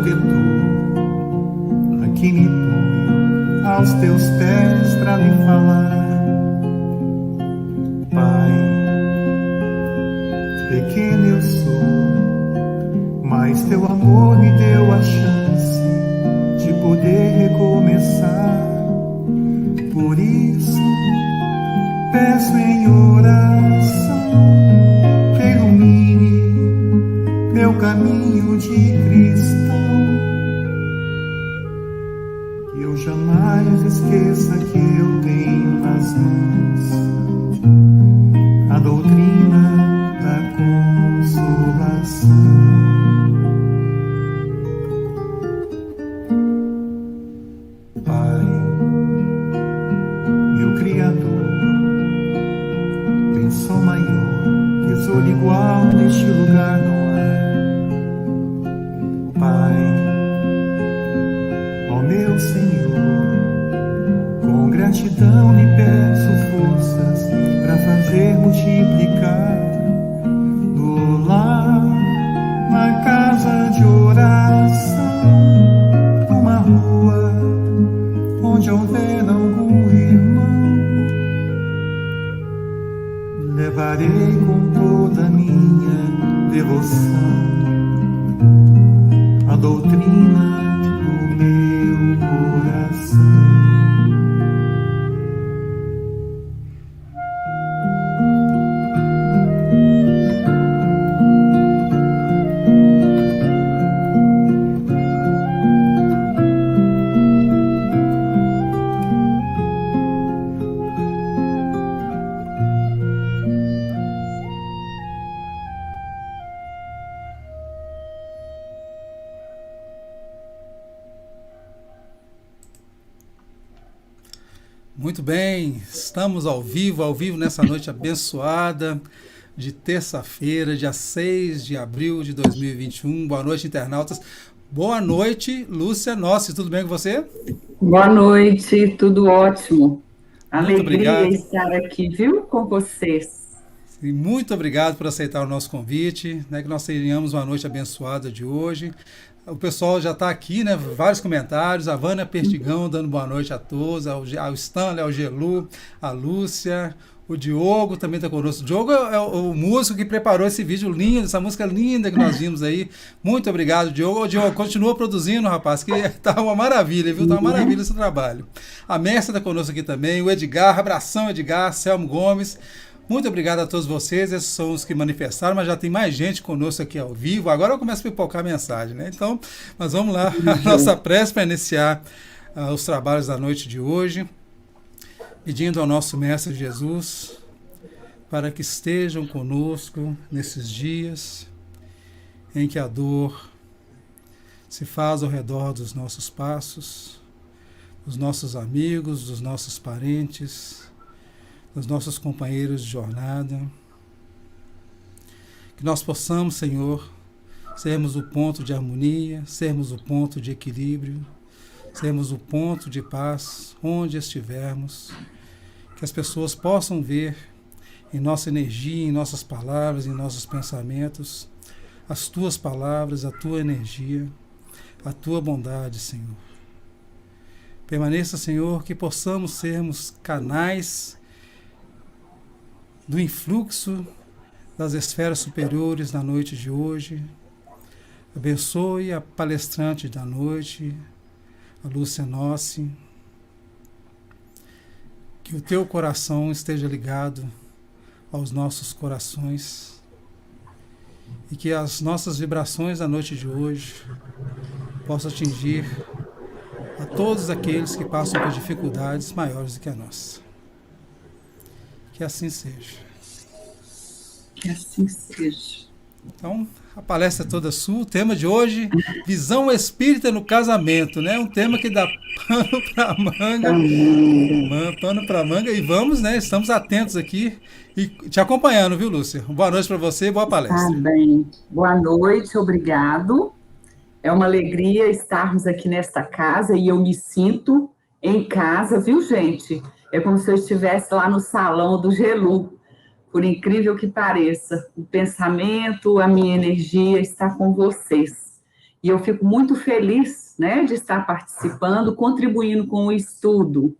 protetor, aqui me ponho aos teus pés pra me falar. Pai, pequeno eu sou, mas teu amor me deu a chance de poder recomeçar. Por isso, peço em oração que ilumine meu caminho de cristão, que eu jamais esqueça que eu tenho nas mãos a doutrina da consolação. Pai, meu Criador, bênção maior, tesouro igual neste lugar não há. Pai, ó meu Senhor, com gratidão lhe peço forças para fazer multiplicar no lar, na casa de oração, numa rua onde houver algum irmão. Levarei com toda a minha devoção a doutrina do meu coração. Muito bem, estamos ao vivo nessa noite abençoada de terça-feira, dia 6 de abril de 2021. Boa noite, internautas. Boa noite, Lúcia Nossi, tudo bem com você? Boa noite, tudo ótimo. Muito Alegria obrigado. estar aqui, viu, com vocês. E muito obrigado por aceitar o nosso convite, né, que nós tenhamos uma noite abençoada de hoje. O pessoal já está aqui, né? Vários comentários. A Vânia Perdigão dando boa noite a todos. Ao Stanley, ao Gelu, a Lúcia, o Diogo também está conosco. O Diogo é o músico que preparou esse vídeo lindo, essa música linda que nós vimos aí. Muito obrigado, Diogo. O Diogo continua produzindo, rapaz, que tá uma maravilha, viu? Tá uma maravilha esse trabalho. A Mércia está conosco aqui também. O Edgar, abração, Edgar, Selmo Gomes. Muito obrigado a todos vocês, esses são os que manifestaram, mas já tem mais gente conosco aqui ao vivo. Agora eu começo a pipocar a mensagem, né? Então, mas vamos lá, a nossa prece para iniciar os trabalhos da noite de hoje, pedindo ao nosso Mestre Jesus para que estejam conosco nesses dias em que a dor se faz ao redor dos nossos passos, dos nossos amigos, dos nossos parentes, dos nossos companheiros de jornada, que nós possamos, Senhor, sermos o ponto de harmonia, sermos o ponto de equilíbrio, sermos o ponto de paz onde estivermos, que as pessoas possam ver em nossa energia, em nossas palavras, em nossos pensamentos, as Tuas palavras, a Tua energia, a Tua bondade, Senhor. Permaneça, Senhor, que possamos sermos canais do influxo das esferas superiores na noite de hoje. Abençoe a palestrante da noite, a Lúcia Nossi. Que o teu coração esteja ligado aos nossos corações e que as nossas vibrações da noite de hoje possam atingir a todos aqueles que passam por dificuldades maiores do que a nossa. Que assim seja. Que assim seja. Então, a palestra é toda sua. O tema de hoje, visão espírita no casamento, né? Um tema que dá pano para manga. Pano para manga. E vamos, né? Estamos atentos aqui e te acompanhando, viu, Lúcia? Boa noite para você e boa palestra. Tá bem. Boa noite, obrigado. É uma alegria estarmos aqui nesta casa e eu me sinto em casa, viu, gente? É como se eu estivesse lá no salão do Gelu, por incrível que pareça. O pensamento, a minha energia está com vocês. e eu fico muito feliz, né, de estar participando, contribuindo com o estudo.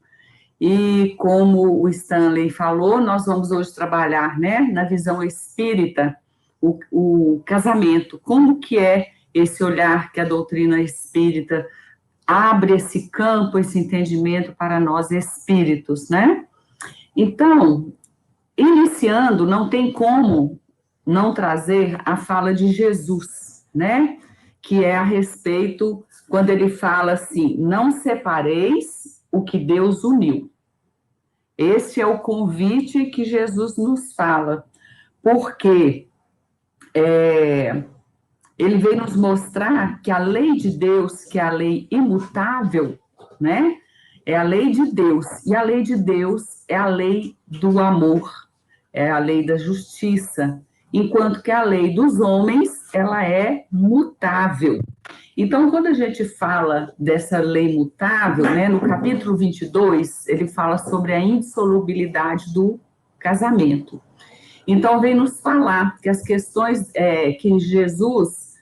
E como o Stanley falou, nós vamos hoje trabalhar, né, na visão espírita, o casamento, como que é esse olhar que a doutrina espírita abre esse campo, esse entendimento para nós espíritos, né? Então, iniciando, não tem como não trazer a fala de Jesus, né? Que é a respeito, quando ele fala assim, não separeis o que Deus uniu. Esse é o convite que Jesus nos fala, porque ele veio nos mostrar que a lei de Deus, que é a lei imutável, né? É a lei de Deus, e a lei de Deus é a lei do amor, é a lei da justiça, enquanto que a lei dos homens, ela é mutável. Então, quando a gente fala dessa lei mutável, né, no capítulo 22, ele fala sobre a indissolubilidade do casamento. Então, vem nos falar que as questões que Jesus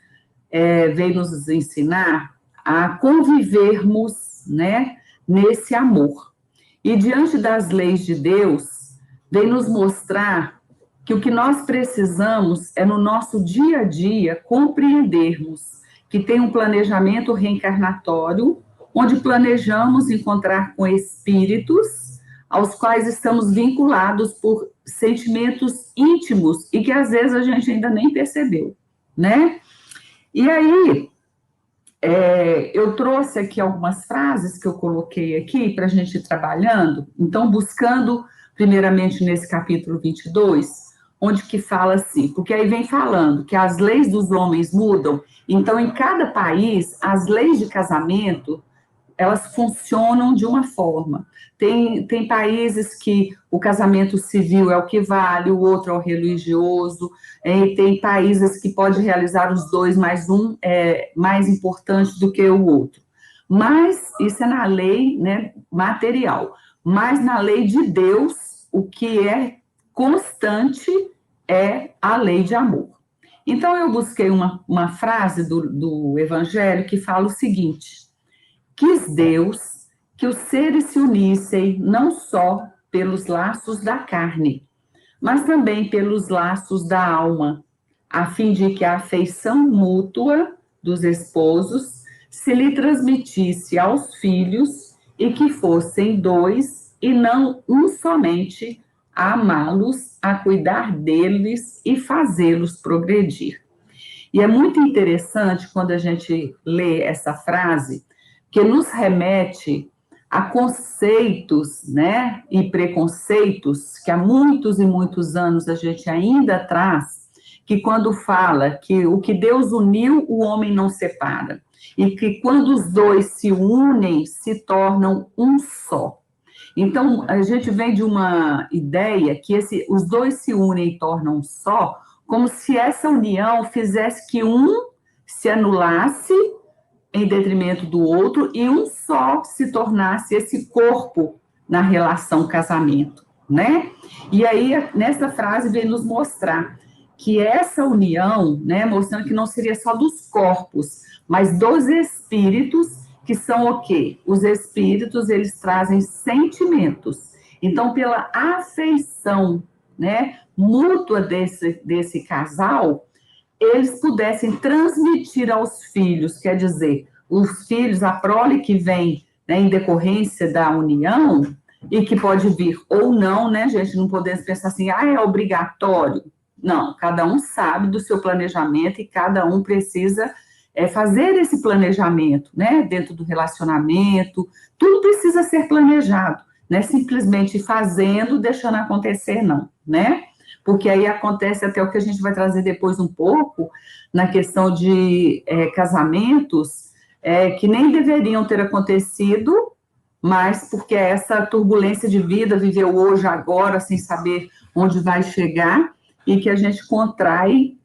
veio nos ensinar a convivermos, né, nesse amor. E diante das leis de Deus, vem nos mostrar que o que nós precisamos é no nosso dia a dia compreendermos que tem um planejamento reencarnatório, onde planejamos encontrar com espíritos aos quais estamos vinculados por sentimentos íntimos e que às vezes a gente ainda nem percebeu, né? E aí, eu trouxe aqui algumas frases que eu coloquei aqui para a gente ir trabalhando. Então, buscando, primeiramente, nesse capítulo 22, onde que fala assim, porque aí vem falando que as leis dos homens mudam, então, em cada país, as leis de casamento, elas funcionam de uma forma. Tem países que o casamento civil é o que vale, o outro é o religioso, tem países que pode realizar os dois, mas um é mais importante do que o outro. Mas isso é na lei, né, material. Mas na lei de Deus, o que é constante é a lei de amor. Então, eu busquei uma frase do Evangelho que fala o seguinte: quis Deus que os seres se unissem não só pelos laços da carne, mas também pelos laços da alma, a fim de que a afeição mútua dos esposos se lhe transmitisse aos filhos e que fossem dois e não um somente, a amá-los, a cuidar deles e fazê-los progredir. E é muito interessante quando a gente lê essa frase, que nos remete a conceitos, né, e preconceitos que há muitos e muitos anos a gente ainda traz, que quando fala que o que Deus uniu, o homem não separa, e que quando os dois se unem, se tornam um só. Então, a gente vem de uma ideia que os dois se unem e tornam um só, como se essa união fizesse que um se anulasse em detrimento do outro e um só se tornasse esse corpo na relação casamento, né? E aí, nessa frase, vem nos mostrar que essa união, né, mostrando que não seria só dos corpos, mas dos espíritos, que são o quê? Os espíritos, eles trazem sentimentos. Então, pela afeição, né, mútua desse casal, eles pudessem transmitir aos filhos, quer dizer, os filhos, a prole que vem, né, em decorrência da união, e que pode vir ou não, né, gente, não podemos pensar assim, é obrigatório. Não, cada um sabe do seu planejamento e cada um precisa fazer esse planejamento, né, dentro do relacionamento, tudo precisa ser planejado, né, simplesmente fazendo, deixando acontecer, não, né? Porque aí acontece até o que a gente vai trazer depois um pouco, na questão de casamentos, que nem deveriam ter acontecido, mas porque essa turbulência de vida, viveu hoje, agora, sem saber onde vai chegar, e que a gente contrai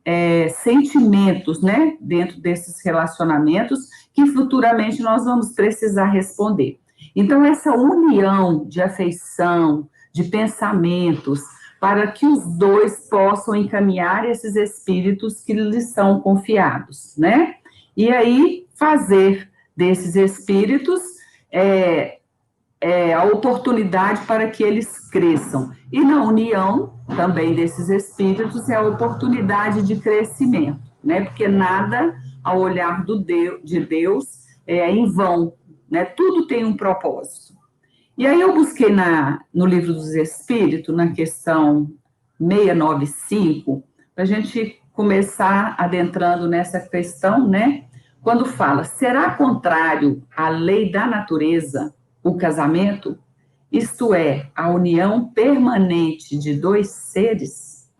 sentimentos, né, dentro desses relacionamentos, que futuramente nós vamos precisar responder. Então, essa união de afeição, de pensamentos, para que os dois possam encaminhar esses espíritos que lhes são confiados, né? e aí fazer desses espíritos a oportunidade para que eles cresçam. E na união também desses espíritos é a oportunidade de crescimento, né? Porque nada, ao olhar de Deus, é em vão, né? Tudo tem um propósito. E aí eu busquei no Livro dos Espíritos, na questão 695, para a gente começar adentrando nessa questão, né? Quando fala, será contrário à lei da natureza o casamento? Isto é, a união permanente de dois seres?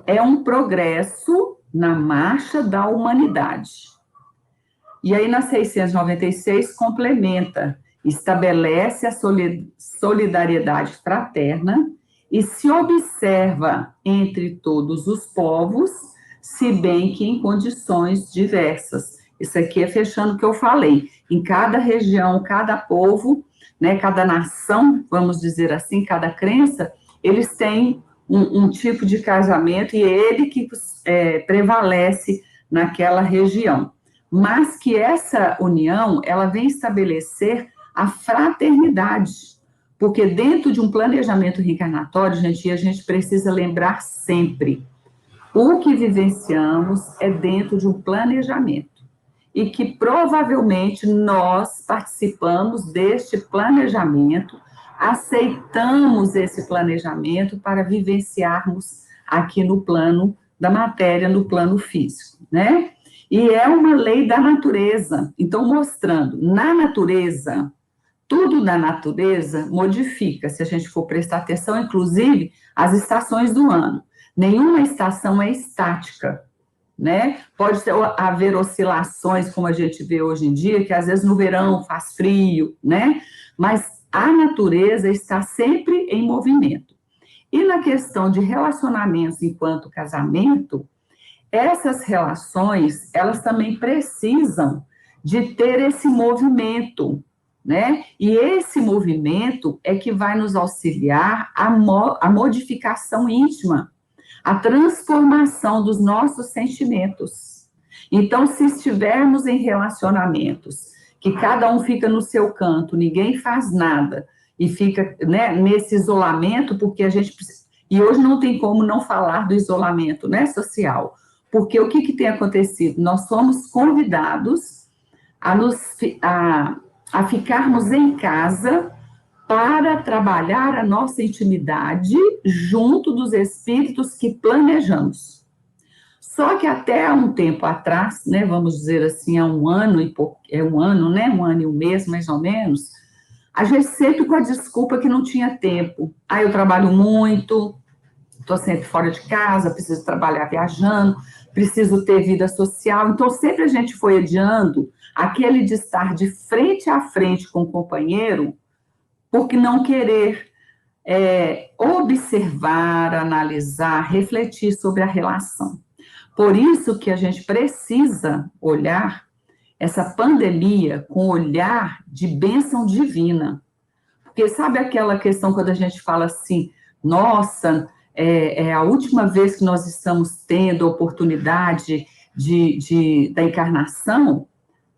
É um progresso na marcha da humanidade. E aí, na 696, complementa, estabelece a solidariedade fraterna e se observa entre todos os povos, se bem que em condições diversas. Isso aqui é fechando o que eu falei. Em cada região, cada povo, né, cada nação, vamos dizer assim, cada crença, eles têm um tipo de casamento e é ele que prevalece naquela região. Mas que essa união, ela vem estabelecer a fraternidade, porque dentro de um planejamento reencarnatório, gente, a gente precisa lembrar sempre, o que vivenciamos é dentro de um planejamento, e que provavelmente nós participamos deste planejamento, aceitamos esse planejamento para vivenciarmos aqui no plano da matéria, no plano físico, né? E é uma lei da natureza. Então, mostrando, na natureza, tudo na natureza modifica, se a gente for prestar atenção, inclusive as estações do ano. Nenhuma estação é estática, né? Pode haver oscilações, como a gente vê hoje em dia, que às vezes no verão faz frio, né? Mas a natureza está sempre em movimento. E na questão de relacionamentos enquanto casamento, essas relações, elas também precisam de ter esse movimento, né? E esse movimento é que vai nos auxiliar a modificação íntima, a transformação dos nossos sentimentos. Então, se estivermos em relacionamentos, que cada um fica no seu canto, ninguém faz nada, e fica, né, nesse isolamento, porque a gente... E hoje não tem como não falar do isolamento, né, social. Porque o que tem acontecido? Nós somos convidados a ficarmos em casa para trabalhar a nossa intimidade junto dos espíritos que planejamos. Só que até há um tempo atrás, né, vamos dizer assim, há um ano e pouco, um ano, né, um ano e um mês, mais ou menos, a gente sempre com a desculpa que não tinha tempo. Eu trabalho muito, estou sempre fora de casa, preciso trabalhar viajando, preciso ter vida social. Então, sempre a gente foi adiando aquele de estar de frente a frente com o companheiro, porque não querer observar, analisar, refletir sobre a relação. Por isso que a gente precisa olhar essa pandemia com olhar de bênção divina. Porque sabe aquela questão quando a gente fala assim, nossa, é a última vez que nós estamos tendo a oportunidade da encarnação?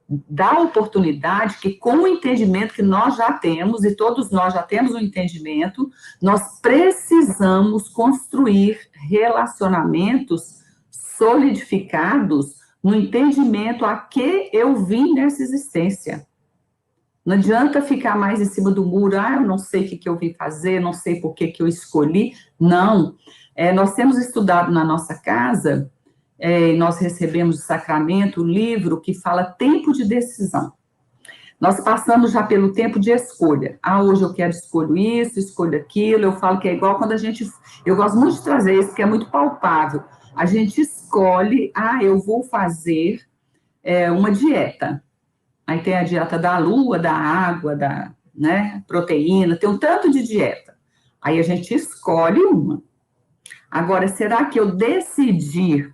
Dá oportunidade que, com o entendimento que nós já temos, e todos nós já temos um entendimento, nós precisamos construir relacionamentos solidificados no entendimento a que eu vim nessa existência. Não adianta ficar mais em cima do muro, eu não sei o que eu vim fazer, não sei por que eu escolhi. Não. Nós temos estudado na nossa casa, nós recebemos de sacramento um livro que fala tempo de decisão. Nós passamos já pelo tempo de escolha. Hoje eu quero escolho isso, escolho aquilo. Eu falo que é igual quando a gente... Eu gosto muito de trazer isso, porque é muito palpável. A gente escolhe, eu vou fazer uma dieta. Aí tem a dieta da lua, da água, da, né, proteína, tem um tanto de dieta. Aí a gente escolhe uma. Agora, será que eu decidi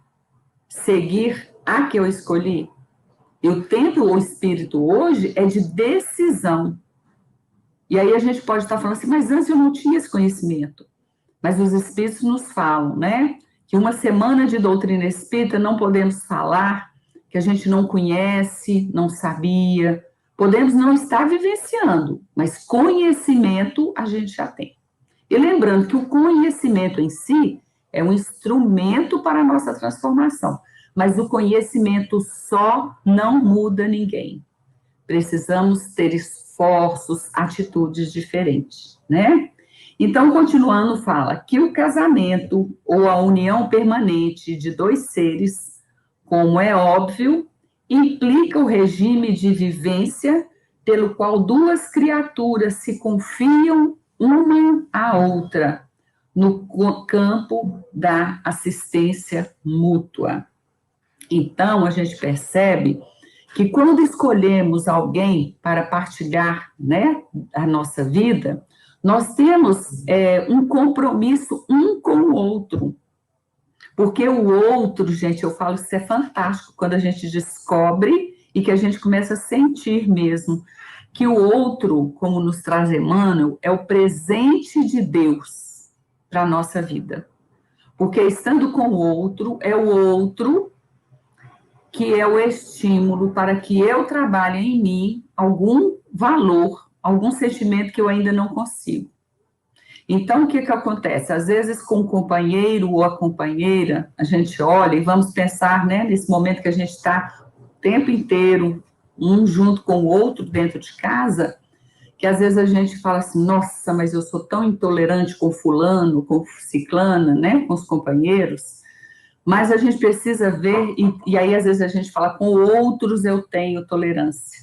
seguir a que eu escolhi? O tempo, o espírito hoje é de decisão. E aí a gente pode estar falando assim, mas antes eu não tinha esse conhecimento. Mas os espíritos nos falam, né, que uma semana de doutrina espírita não podemos falar que a gente não conhece, não sabia. Podemos não estar vivenciando, mas conhecimento a gente já tem. E lembrando que o conhecimento em si é um instrumento para a nossa transformação, mas o conhecimento só não muda ninguém. Precisamos ter esforços, atitudes diferentes, né? Então, continuando, fala que o casamento ou a união permanente de dois seres, como é óbvio, implica o regime de vivência pelo qual duas criaturas se confiam uma à outra no campo da assistência mútua. Então, a gente percebe que quando escolhemos alguém para partilhar, né, a nossa vida, nós temos um compromisso um com o outro. Porque o outro, gente, eu falo que isso é fantástico, quando a gente descobre e que a gente começa a sentir mesmo que o outro, como nos traz Emmanuel, é o presente de Deus para a nossa vida. Porque estando com o outro, é o outro que é o estímulo para que eu trabalhe em mim algum valor, algum sentimento que eu ainda não consigo. Então, o que acontece? Às vezes, com o companheiro ou a companheira, a gente olha e vamos pensar, né, nesse momento que a gente está o tempo inteiro, um junto com o outro dentro de casa, que às vezes a gente fala assim, nossa, mas eu sou tão intolerante com fulano, com ciclana, né, com os companheiros, mas a gente precisa ver, e aí às vezes a gente fala, com outros eu tenho tolerância.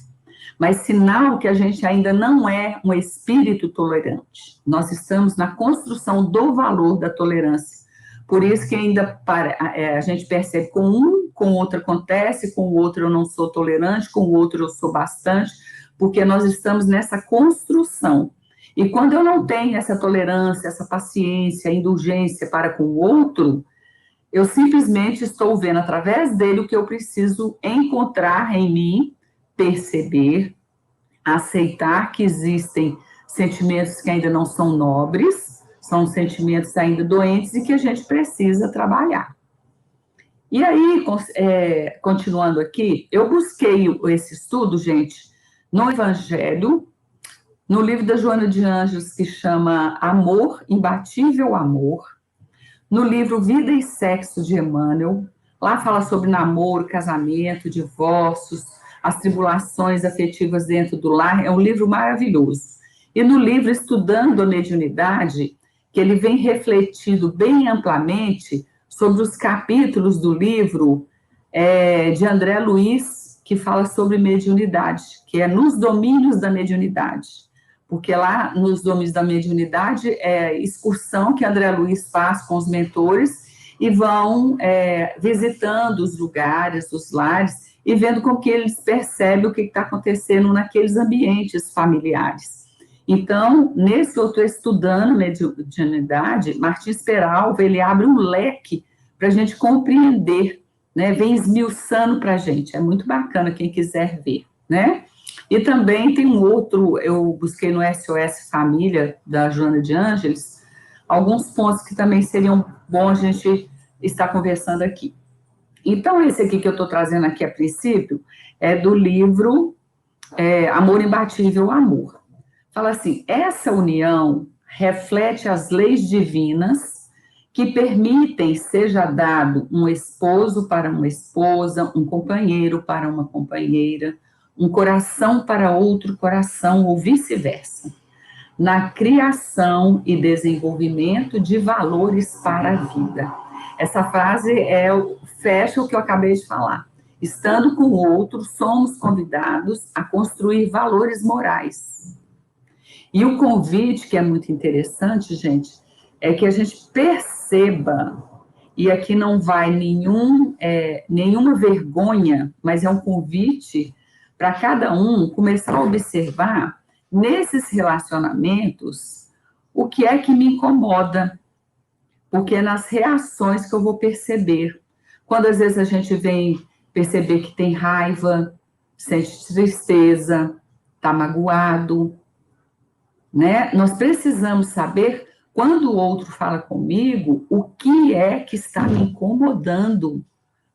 Mas sinal que a gente ainda não é um espírito tolerante. Nós estamos na construção do valor da tolerância. Por isso que ainda a gente percebe com o outro acontece, com o outro eu não sou tolerante, com o outro eu sou bastante, porque nós estamos nessa construção. E quando eu não tenho essa tolerância, essa paciência, indulgência para com o outro, eu simplesmente estou vendo através dele o que eu preciso encontrar em mim, perceber, aceitar que existem sentimentos que ainda não são nobres, são sentimentos ainda doentes e que a gente precisa trabalhar. E aí, continuando aqui, eu busquei esse estudo, gente, no Evangelho, no livro da Joana de Anjos, que chama Amor, Imbatível Amor, no livro Vida e Sexo, de Emmanuel. Lá fala sobre namoro, casamento, divórcios, as tribulações afetivas dentro do lar. É um livro maravilhoso. E no livro Estudando a Mediunidade, que ele vem refletido bem amplamente sobre os capítulos do livro de André Luiz, que fala sobre mediunidade, que é nos domínios da mediunidade. Porque lá, nos domínios da mediunidade, é excursão que André Luiz faz com os mentores e vão visitando os lugares, os lares, e vendo com que eles percebem o que está acontecendo naqueles ambientes familiares. Então, nesse eu estou estudando mediunidade, Martins Peralva, ele abre um leque para a gente compreender, né? Vem esmiuçando para a gente, é muito bacana quem quiser ver, né? E também tem um outro, eu busquei no SOS Família, da Joana de Ângeles, alguns pontos que também seriam bons a gente estar conversando aqui. Então, esse aqui que eu estou trazendo aqui a princípio, é do livro Amor Imbatível Amor. Fala assim, essa união reflete as leis divinas que permitem seja dado um esposo para uma esposa, um companheiro para uma companheira, um coração para outro coração, ou vice-versa, na criação e desenvolvimento de valores para a vida. Essa frase fecha o que eu acabei de falar. Estando com o outro, somos convidados a construir valores morais. E o convite, que é muito interessante, gente, é que a gente perceba, e aqui não vai nenhuma vergonha, mas é um convite para cada um começar a observar nesses relacionamentos o que é que me incomoda, porque é nas reações que eu vou perceber. Quando às vezes a gente vem perceber que tem raiva, sente tristeza, está magoado, né? Nós precisamos saber, quando o outro fala comigo, o que é que está me incomodando,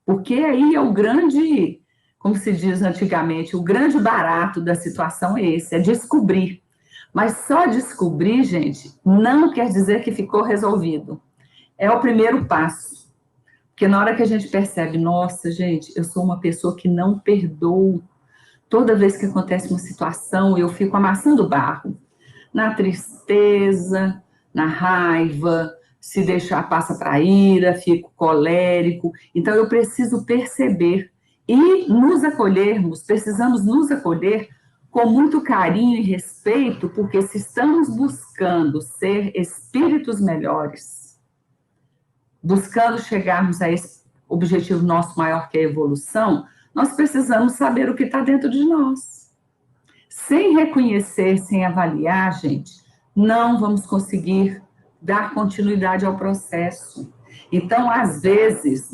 porque aí é o grande como se diz antigamente, o grande barato da situação é esse, é descobrir. Mas só descobrir, gente, não quer dizer que ficou resolvido. É o primeiro passo. Porque na hora que a gente percebe, nossa, gente, eu sou uma pessoa que não perdoo. Toda vez que acontece uma situação, eu fico amassando barro. Na tristeza, na raiva, se deixar passa para a ira, fico colérico. Então, eu preciso perceber e nos acolhermos, precisamos nos acolher com muito carinho e respeito, porque se estamos buscando ser espíritos melhores, buscando chegarmos a esse objetivo nosso maior, que é a evolução, nós precisamos saber o que está dentro de nós. Sem reconhecer, sem avaliar, gente, não vamos conseguir dar continuidade ao processo. Então, às vezes,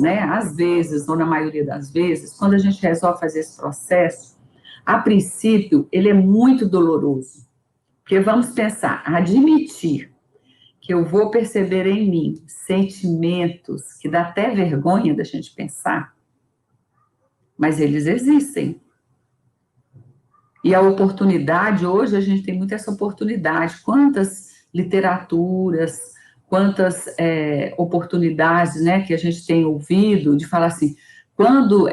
ou na maioria das vezes, quando a gente resolve fazer esse processo, a princípio, ele é muito doloroso. Porque vamos pensar, admitir que eu vou perceber em mim sentimentos que dá até vergonha da gente pensar, mas eles existem. E a oportunidade, hoje a gente tem muito essa oportunidade. Quantas literaturas, quantas oportunidades, né, que a gente tem ouvido de falar assim, quando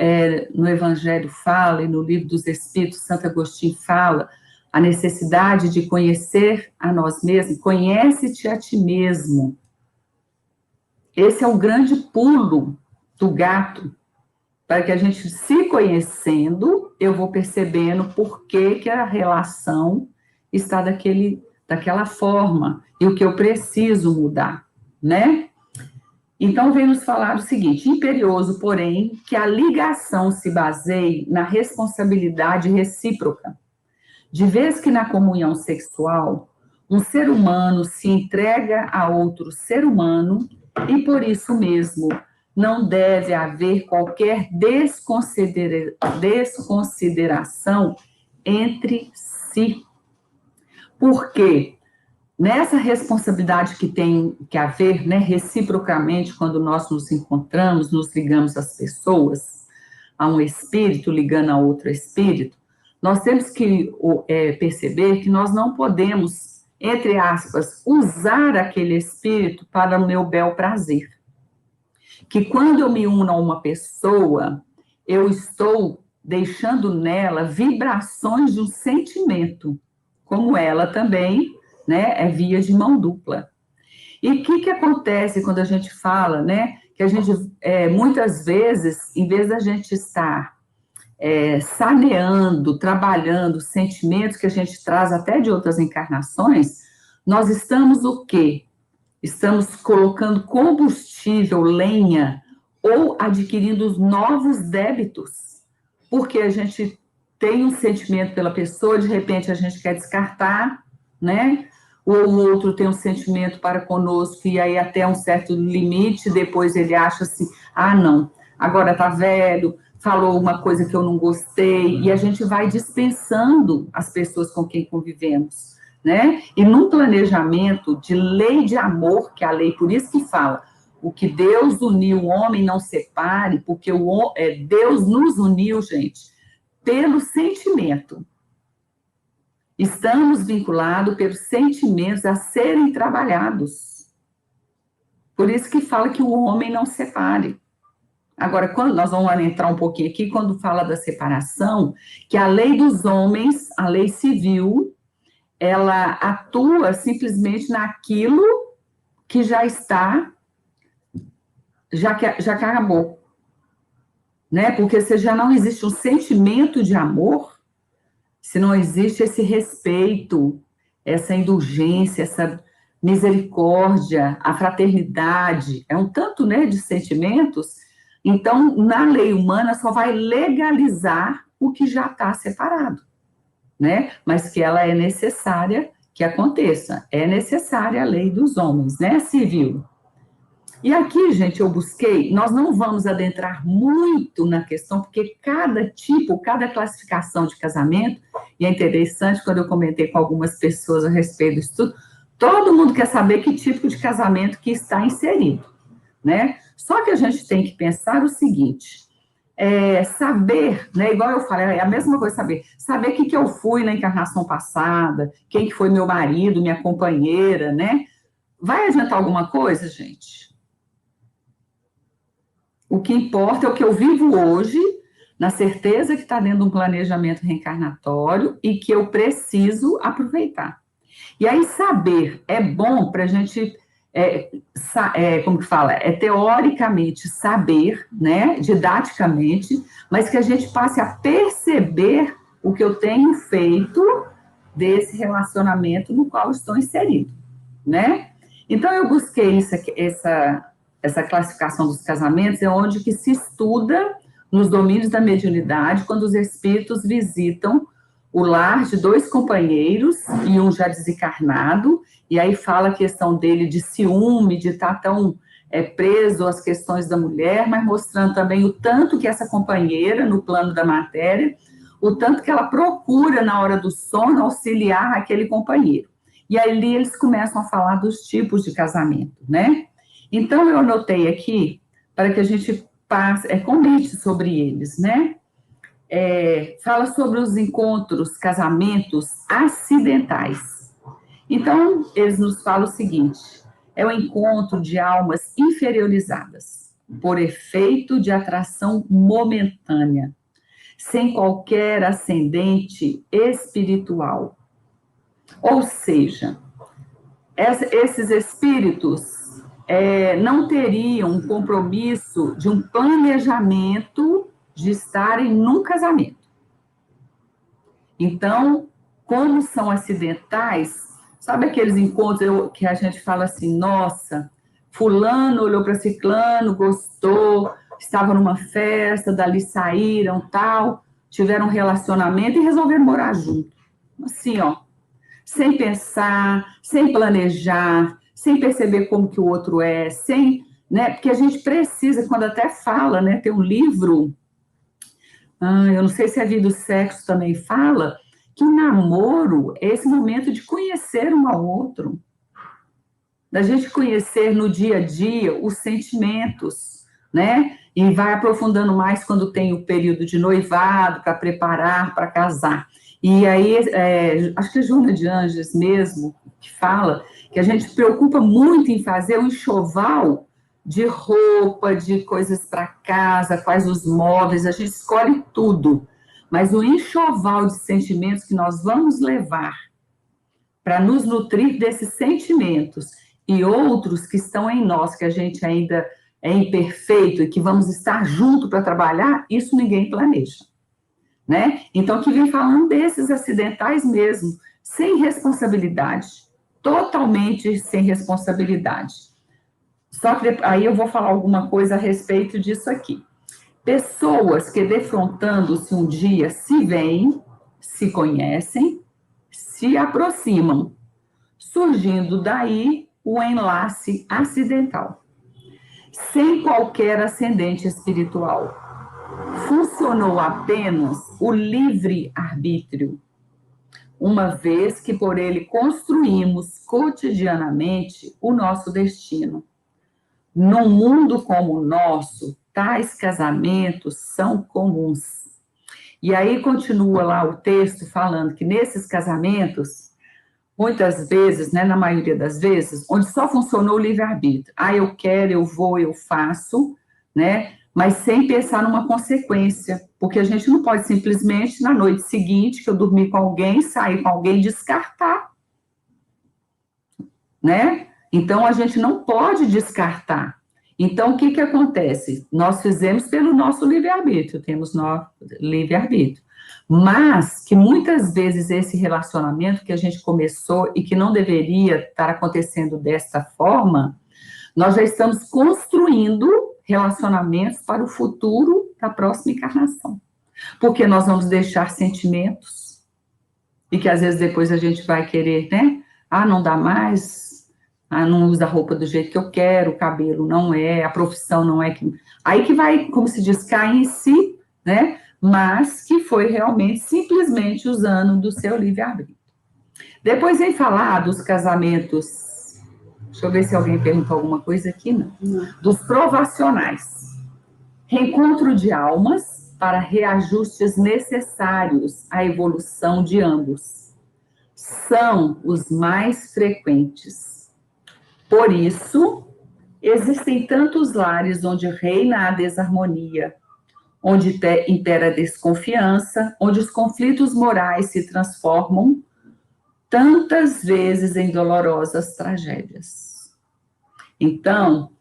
no Evangelho fala, e no Livro dos Espíritos, Santo Agostinho fala, a necessidade de conhecer a nós mesmos, conhece-te a ti mesmo. Esse é o grande pulo do gato, para que a gente, se conhecendo, eu vou percebendo por que a relação está daquela forma, e o que eu preciso mudar, né? Então, vem nos falar o seguinte, imperioso, porém, que a ligação se baseie na responsabilidade recíproca, de vez que na comunhão sexual, um ser humano se entrega a outro ser humano, e por isso mesmo, não deve haver qualquer desconsideração entre si. Porque nessa responsabilidade que tem que haver, né, reciprocamente, quando nós nos encontramos, nos ligamos às pessoas, a um espírito ligando a outro espírito, nós temos que perceber que nós não podemos, entre aspas, usar aquele espírito para o meu bel prazer. Que quando eu me uno a uma pessoa, eu estou deixando nela vibrações de um sentimento, como ela também, né, é via de mão dupla. E o que acontece quando a gente fala, né, que a gente, muitas vezes, em vez da gente estar saneando, trabalhando sentimentos que a gente traz até de outras encarnações, nós estamos o quê? Estamos colocando combustível, lenha, ou adquirindo novos débitos, porque a gente tem um sentimento pela pessoa, de repente a gente quer descartar, né? Ou o outro tem um sentimento para conosco, e aí até um certo limite, depois ele acha assim, ah, não, agora tá velho, falou uma coisa que eu não gostei, e a gente vai dispensando as pessoas com quem convivemos, né? E num planejamento de lei de amor, que é a lei, por isso que fala, o que Deus uniu, o homem não separe, porque Deus nos uniu, gente, pelo sentimento. Estamos vinculados pelos sentimentos a serem trabalhados. Por isso que fala que o homem não separe. Agora, quando nós vamos entrar um pouquinho aqui, quando fala da separação, que a lei dos homens, a lei civil, ela atua simplesmente naquilo que já está, já que acabou. Né? Porque se já não existe um sentimento de amor, se não existe esse respeito, essa indulgência, essa misericórdia, a fraternidade, é um tanto, né, de sentimentos, então, na lei humana, só vai legalizar o que já está separado, né? Mas que ela é necessária que aconteça, é necessária a lei dos homens, né, civil. E aqui, gente, eu busquei, nós não vamos adentrar muito na questão, porque cada classificação de casamento, e é interessante, quando eu comentei com algumas pessoas a respeito disso tudo, todo mundo quer saber que tipo de casamento que está inserido, né? Só que a gente tem que pensar o seguinte, saber, né, igual eu falei, é a mesma coisa saber o que eu fui na encarnação passada, quem que foi meu marido, minha companheira, né? Vai adiantar alguma coisa, gente? O que importa é o que eu vivo hoje, na certeza que está dentro de um planejamento reencarnatório e que eu preciso aproveitar. E aí saber é bom para a gente, como que fala? Teoricamente saber, né, didaticamente, mas que a gente passe a perceber o que eu tenho feito desse relacionamento no qual estou inserido, né? Então eu busquei essa classificação dos casamentos, é onde que se estuda nos domínios da mediunidade, quando os espíritos visitam o lar de dois companheiros e um já desencarnado, e aí fala a questão dele de ciúme, de estar tão preso às questões da mulher, mas mostrando também o tanto que essa companheira, no plano da matéria, o tanto que ela procura na hora do sono auxiliar aquele companheiro. E ali eles começam a falar dos tipos de casamento, né? Então eu anotei aqui para que a gente comente sobre eles, né? Fala sobre os encontros, casamentos acidentais. Então, eles nos falam o seguinte: é o encontro de almas inferiorizadas, por efeito de atração momentânea, sem qualquer ascendente espiritual. Ou seja, esses espíritos não teriam um compromisso de um planejamento de estarem num casamento. Então, como são acidentais, sabe aqueles encontros que a gente fala assim, nossa, fulano olhou para ciclano, gostou, estava numa festa, dali saíram, tal, tiveram um relacionamento e resolveram morar junto. Assim, ó, sem pensar, sem planejar, sem perceber como que o outro né, porque a gente precisa, quando até fala, né, tem um livro, eu não sei se a Vida do Sexo também fala, que o namoro é esse momento de conhecer um ao outro, da gente conhecer no dia a dia os sentimentos, né, e vai aprofundando mais quando tem o período de noivado, para preparar, para casar. E aí, acho que é Joana de Anjos mesmo, que fala que a gente se preocupa muito em fazer um enxoval de roupa, de coisas para casa, quais os móveis, a gente escolhe tudo. Mas o enxoval de sentimentos que nós vamos levar para nos nutrir desses sentimentos e outros que estão em nós, que a gente ainda é imperfeito e que vamos estar junto para trabalhar, isso ninguém planeja. Né? Então, que vem falando desses acidentais mesmo, sem responsabilidade, totalmente sem responsabilidade. Só que aí eu vou falar alguma coisa a respeito disso aqui. Pessoas que defrontando-se um dia se veem, se conhecem, se aproximam, surgindo daí o enlace acidental, sem qualquer ascendente espiritual. Funcionou apenas o livre-arbítrio, uma vez que por ele construímos cotidianamente o nosso destino. Num mundo como o nosso, tais casamentos são comuns. E aí continua lá o texto falando que nesses casamentos, muitas vezes, né, na maioria das vezes, onde só funcionou o livre-arbítrio. Eu quero, eu vou, eu faço, né? Mas sem pensar numa consequência, porque a gente não pode simplesmente, na noite seguinte, que eu dormi com alguém, sair com alguém, descartar, né? Então, a gente não pode descartar. Então, o que acontece? Nós fizemos pelo nosso livre-arbítrio, temos nosso livre-arbítrio, mas que muitas vezes esse relacionamento que a gente começou e que não deveria estar acontecendo desta forma, nós já estamos construindo relacionamentos para o futuro da próxima encarnação. Porque nós vamos deixar sentimentos e que às vezes depois a gente vai querer, né? Não dá mais, não usa a roupa do jeito que eu quero, o cabelo não é, a profissão não é. Aí que vai, como se diz, cair em si, né? Mas que foi realmente simplesmente usando do seu livre-arbítrio. Depois vem falar dos casamentos. Deixa eu ver se alguém perguntou alguma coisa aqui, não. Dos provacionais. Reencontro de almas para reajustes necessários à evolução de ambos. São os mais frequentes. Por isso, existem tantos lares onde reina a desarmonia, onde impera a desconfiança, onde os conflitos morais se transformam tantas vezes em dolorosas tragédias. Então,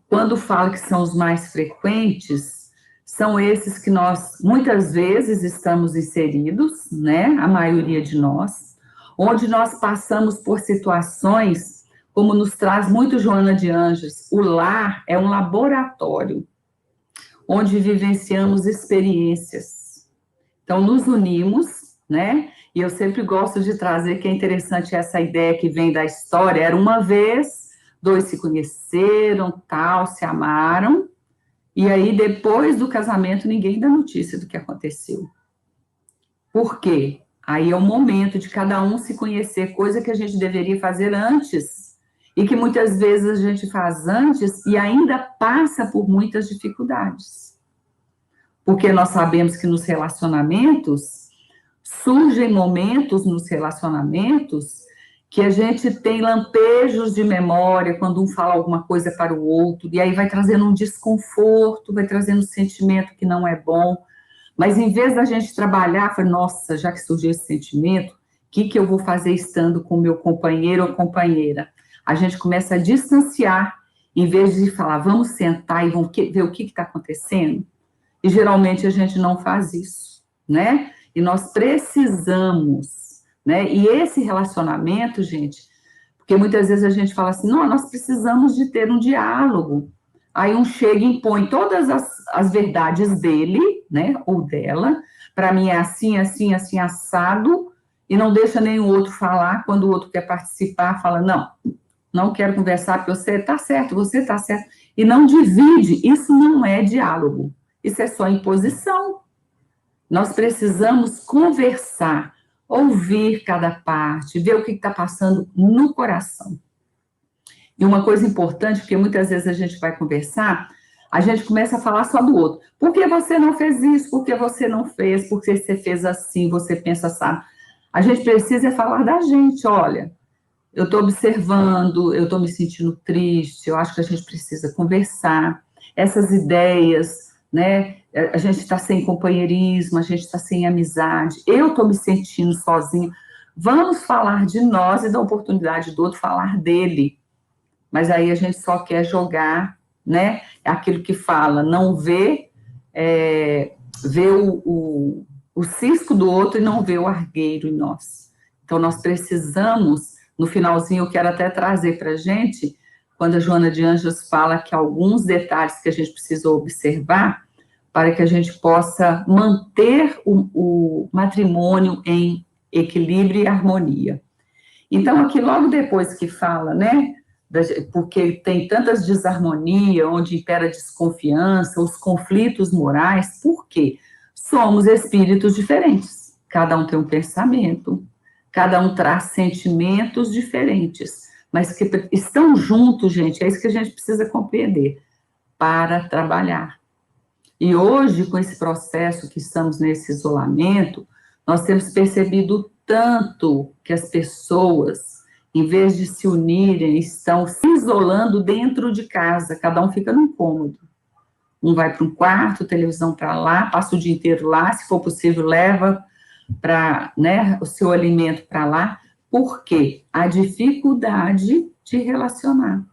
quando falo que são os mais frequentes, são esses que nós, muitas vezes, estamos inseridos, né? A maioria de nós, onde nós passamos por situações, como nos traz muito Joana de Ângeles, o lar é um laboratório, onde vivenciamos experiências. Então, nos unimos, né? E eu sempre gosto de trazer, que é interessante essa ideia que vem da história, era uma vez, dois se conheceram, tal, se amaram, e aí depois do casamento ninguém dá notícia do que aconteceu. Por quê? Aí é o momento de cada um se conhecer, coisa que a gente deveria fazer antes, e que muitas vezes a gente faz antes e ainda passa por muitas dificuldades. Porque nós sabemos que nos relacionamentos, surgem momentos nos relacionamentos que a gente tem lampejos de memória, quando um fala alguma coisa para o outro, e aí vai trazendo um desconforto, vai trazendo um sentimento que não é bom, mas em vez da gente trabalhar, fala, nossa, já que surgiu esse sentimento, o que eu vou fazer estando com meu companheiro ou companheira? A gente começa a distanciar, em vez de falar, vamos sentar e vamos ver o que está acontecendo, e geralmente a gente não faz isso, né? E nós precisamos, né? E esse relacionamento, gente, porque muitas vezes a gente fala assim, não, nós precisamos de ter um diálogo. Aí um chega e impõe todas as verdades dele, né, ou dela, para mim é assim, assim, assim, assado, e não deixa nenhum outro falar, quando o outro quer participar, fala, não quero conversar, porque você está certo, e não divide, isso não é diálogo, isso é só imposição. Nós precisamos conversar, ouvir cada parte, ver o que está passando no coração. E uma coisa importante, porque muitas vezes a gente vai conversar, a gente começa a falar só do outro. Por que você não fez isso? Por que você não fez? Por que você fez assim? Você pensa assim? A gente precisa falar da gente, olha, eu estou observando, eu estou me sentindo triste, eu acho que a gente precisa conversar. Essas ideias, né? A gente está sem companheirismo, a gente está sem amizade, eu estou me sentindo sozinha. Vamos falar de nós e da oportunidade do outro falar dele. Mas aí a gente só quer jogar, né? Aquilo que fala, não vê, vê o cisco do outro e não vê o argueiro em nós. Então, nós precisamos, no finalzinho, eu quero até trazer para a gente, quando a Joana de Ângeles fala que alguns detalhes que a gente precisa observar, para que a gente possa manter o matrimônio em equilíbrio e harmonia. Então, aqui logo depois que fala, né, porque tem tantas desarmonias, onde impera a desconfiança, os conflitos morais, por quê? Somos espíritos diferentes, cada um tem um pensamento, cada um traz sentimentos diferentes, mas que estão juntos, gente, é isso que a gente precisa compreender, para trabalhar. E hoje, com esse processo que estamos nesse isolamento, nós temos percebido tanto que as pessoas, em vez de se unirem, estão se isolando dentro de casa, cada um fica num cômodo. Um vai para um quarto, televisão para lá, passa o dia inteiro lá, se for possível, leva para, né, o seu alimento para lá. Por quê? A dificuldade de relacionar.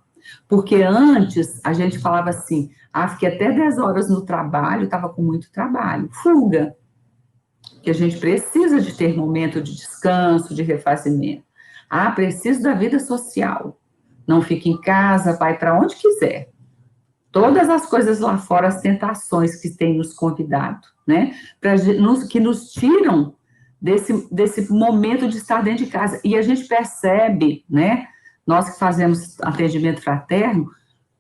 Porque antes a gente falava assim, fiquei até 10 horas no trabalho, estava com muito trabalho, fuga. Que a gente precisa de ter momento de descanso, de refazimento. Preciso da vida social. Não fica em casa, vai para onde quiser. Todas as coisas lá fora, as tentações que tem nos convidado, né? Que nos tiram desse momento de estar dentro de casa. E a gente percebe, né? Nós que fazemos atendimento fraterno,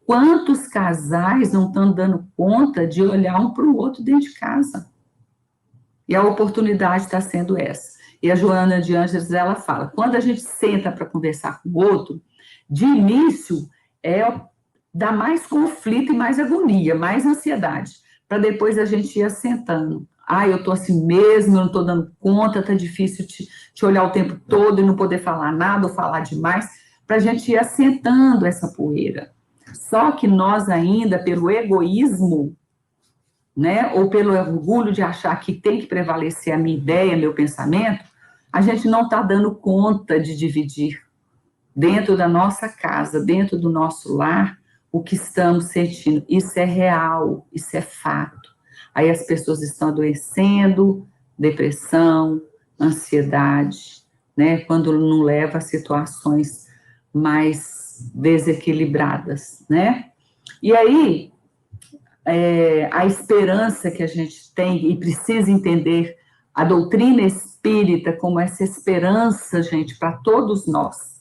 quantos casais não estão dando conta de olhar um para o outro dentro de casa. E a oportunidade está sendo essa. E a Joana de Ângeles, ela fala, quando a gente senta para conversar com o outro, de início, dá mais conflito e mais agonia, mais ansiedade. para depois a gente ir assentando. Ah, eu tô assim mesmo, eu não tô dando conta, tá difícil te olhar o tempo todo e não poder falar nada ou falar demais, para a gente ir assentando essa poeira. Só que nós ainda, pelo egoísmo, né, ou pelo orgulho de achar que tem que prevalecer a minha ideia, meu pensamento, a gente não está dando conta de dividir dentro da nossa casa, dentro do nosso lar, o que estamos sentindo. Isso é real, isso é fato. Aí as pessoas estão adoecendo, depressão, ansiedade, né, quando não leva a situações mais desequilibradas, né? E aí, a esperança que a gente tem e precisa entender a doutrina espírita como essa esperança, gente, para todos nós,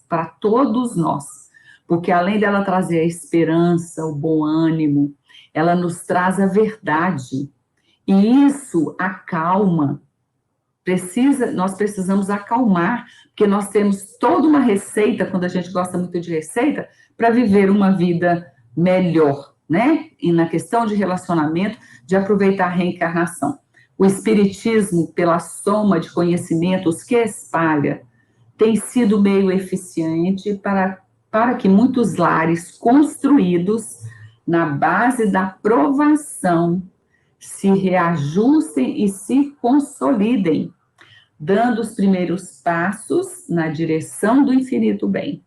porque além dela trazer a esperança, o bom ânimo, ela nos traz a verdade, e isso acalma. Nós precisamos acalmar, porque nós temos toda uma receita, quando a gente gosta muito de receita, para viver uma vida melhor, né? E na questão de relacionamento, de aproveitar a reencarnação. O Espiritismo, pela soma de conhecimentos que espalha, tem sido meio eficiente para que muitos lares construídos na base da provação se reajustem e se consolidem, dando os primeiros passos na direção do infinito bem.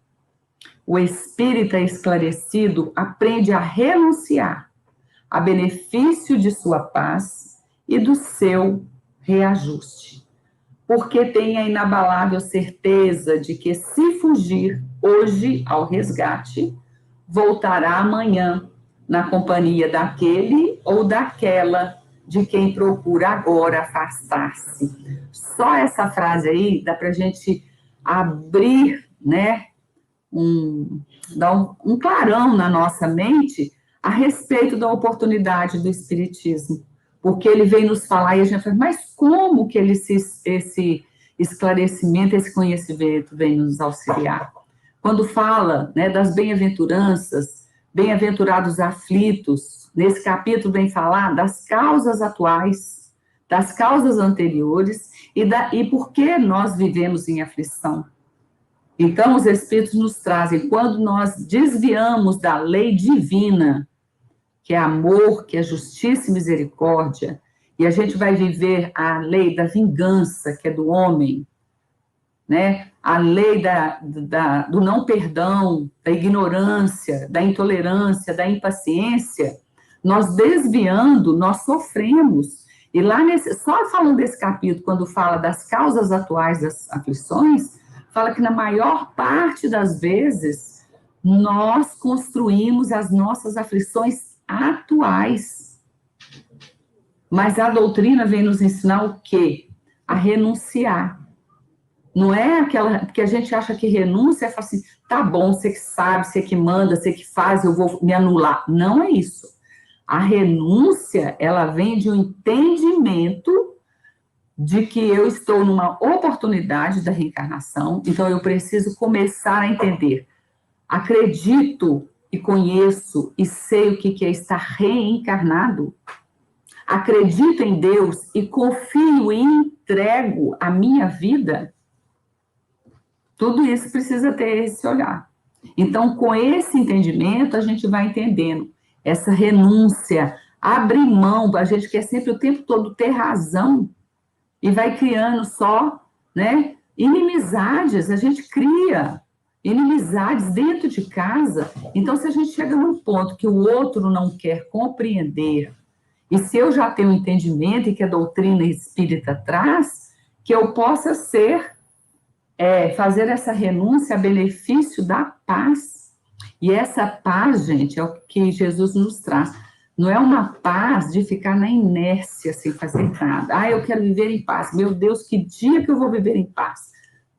O espírita esclarecido aprende a renunciar a benefício de sua paz e do seu reajuste, porque tem a inabalável certeza de que, se fugir hoje ao resgate, voltará amanhã na companhia daquele ou daquela de quem procura agora afastar-se. Só essa frase aí dá para a gente abrir, né, dar um clarão na nossa mente a respeito da oportunidade do Espiritismo, porque ele vem nos falar e a gente fala, mas como que esse esclarecimento, esse conhecimento vem nos auxiliar? Quando fala, né, das bem-aventuranças, bem-aventurados aflitos, nesse capítulo vem falar das causas atuais, das causas anteriores e por que nós vivemos em aflição. Então, os Espíritos nos trazem, quando nós desviamos da lei divina, que é amor, que é justiça e misericórdia, e a gente vai viver a lei da vingança, que é do homem, né? A lei do não perdão, da ignorância, da intolerância, da impaciência, nós desviando, nós sofremos. E lá, só falando desse capítulo, quando fala das causas atuais das aflições, fala que na maior parte das vezes, nós construímos as nossas aflições atuais. Mas a doutrina vem nos ensinar o quê? A renunciar. Não é aquela, porque a gente acha que renúncia é assim, tá bom, você que sabe, você que manda, você que faz, eu vou me anular. Não é isso. A renúncia, ela vem de um entendimento de que eu estou numa oportunidade da reencarnação, então eu preciso começar a entender. Acredito e conheço e sei o que é estar reencarnado. Acredito em Deus e confio e entrego a minha vida. Tudo isso precisa ter esse olhar. Então, com esse entendimento, a gente vai entendendo essa renúncia, abrir mão, a gente quer sempre o tempo todo ter razão e vai criando só, né, inimizades, a gente cria inimizades dentro de casa. Então, se a gente chega num ponto que o outro não quer compreender, e se eu já tenho um entendimento e que a doutrina espírita traz, que eu possa fazer essa renúncia a benefício da paz. E essa paz, gente, é o que Jesus nos traz. Não é uma paz de ficar na inércia sem fazer nada. Ah, eu quero viver em paz. Meu Deus, que dia que eu vou viver em paz?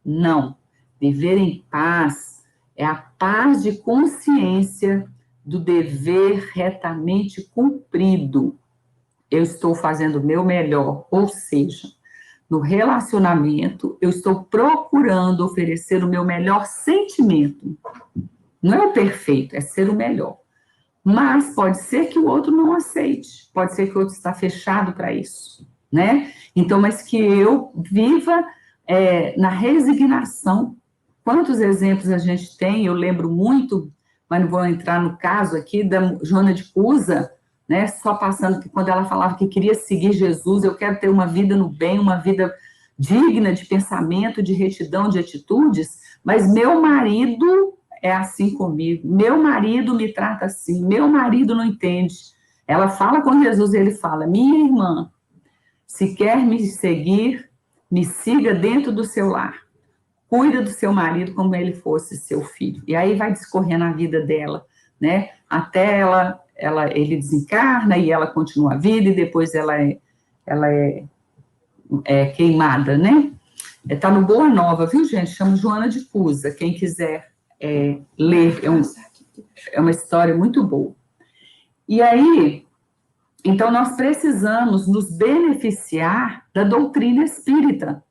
Não. Viver em paz é a paz de consciência do dever retamente cumprido. Eu estou fazendo o meu melhor, ou seja, no relacionamento, eu estou procurando oferecer o meu melhor sentimento. Não é o perfeito, é ser o melhor. Mas pode ser que o outro não aceite, pode ser que o outro está fechado para isso, né? Então, mas que eu viva na resignação. Quantos exemplos a gente tem? Eu lembro muito, mas não vou entrar no caso aqui, da Joana de Cusa, né? Só passando que quando ela falava que queria seguir Jesus, eu quero ter uma vida no bem, uma vida digna de pensamento, de retidão, de atitudes, mas meu marido é assim comigo, meu marido me trata assim, meu marido não entende. Ela fala com Jesus e ele fala, minha irmã, se quer me seguir, me siga dentro do seu lar. Cuida do seu marido como ele fosse seu filho. E aí vai discorrendo a vida dela, né? Até ele desencarna e ela continua a vida e depois ela é queimada, né? Tá no Boa Nova, viu, gente? Chama Joana de Cusa. Quem quiser ler, é uma história muito boa. E aí, então nós precisamos nos beneficiar da doutrina espírita,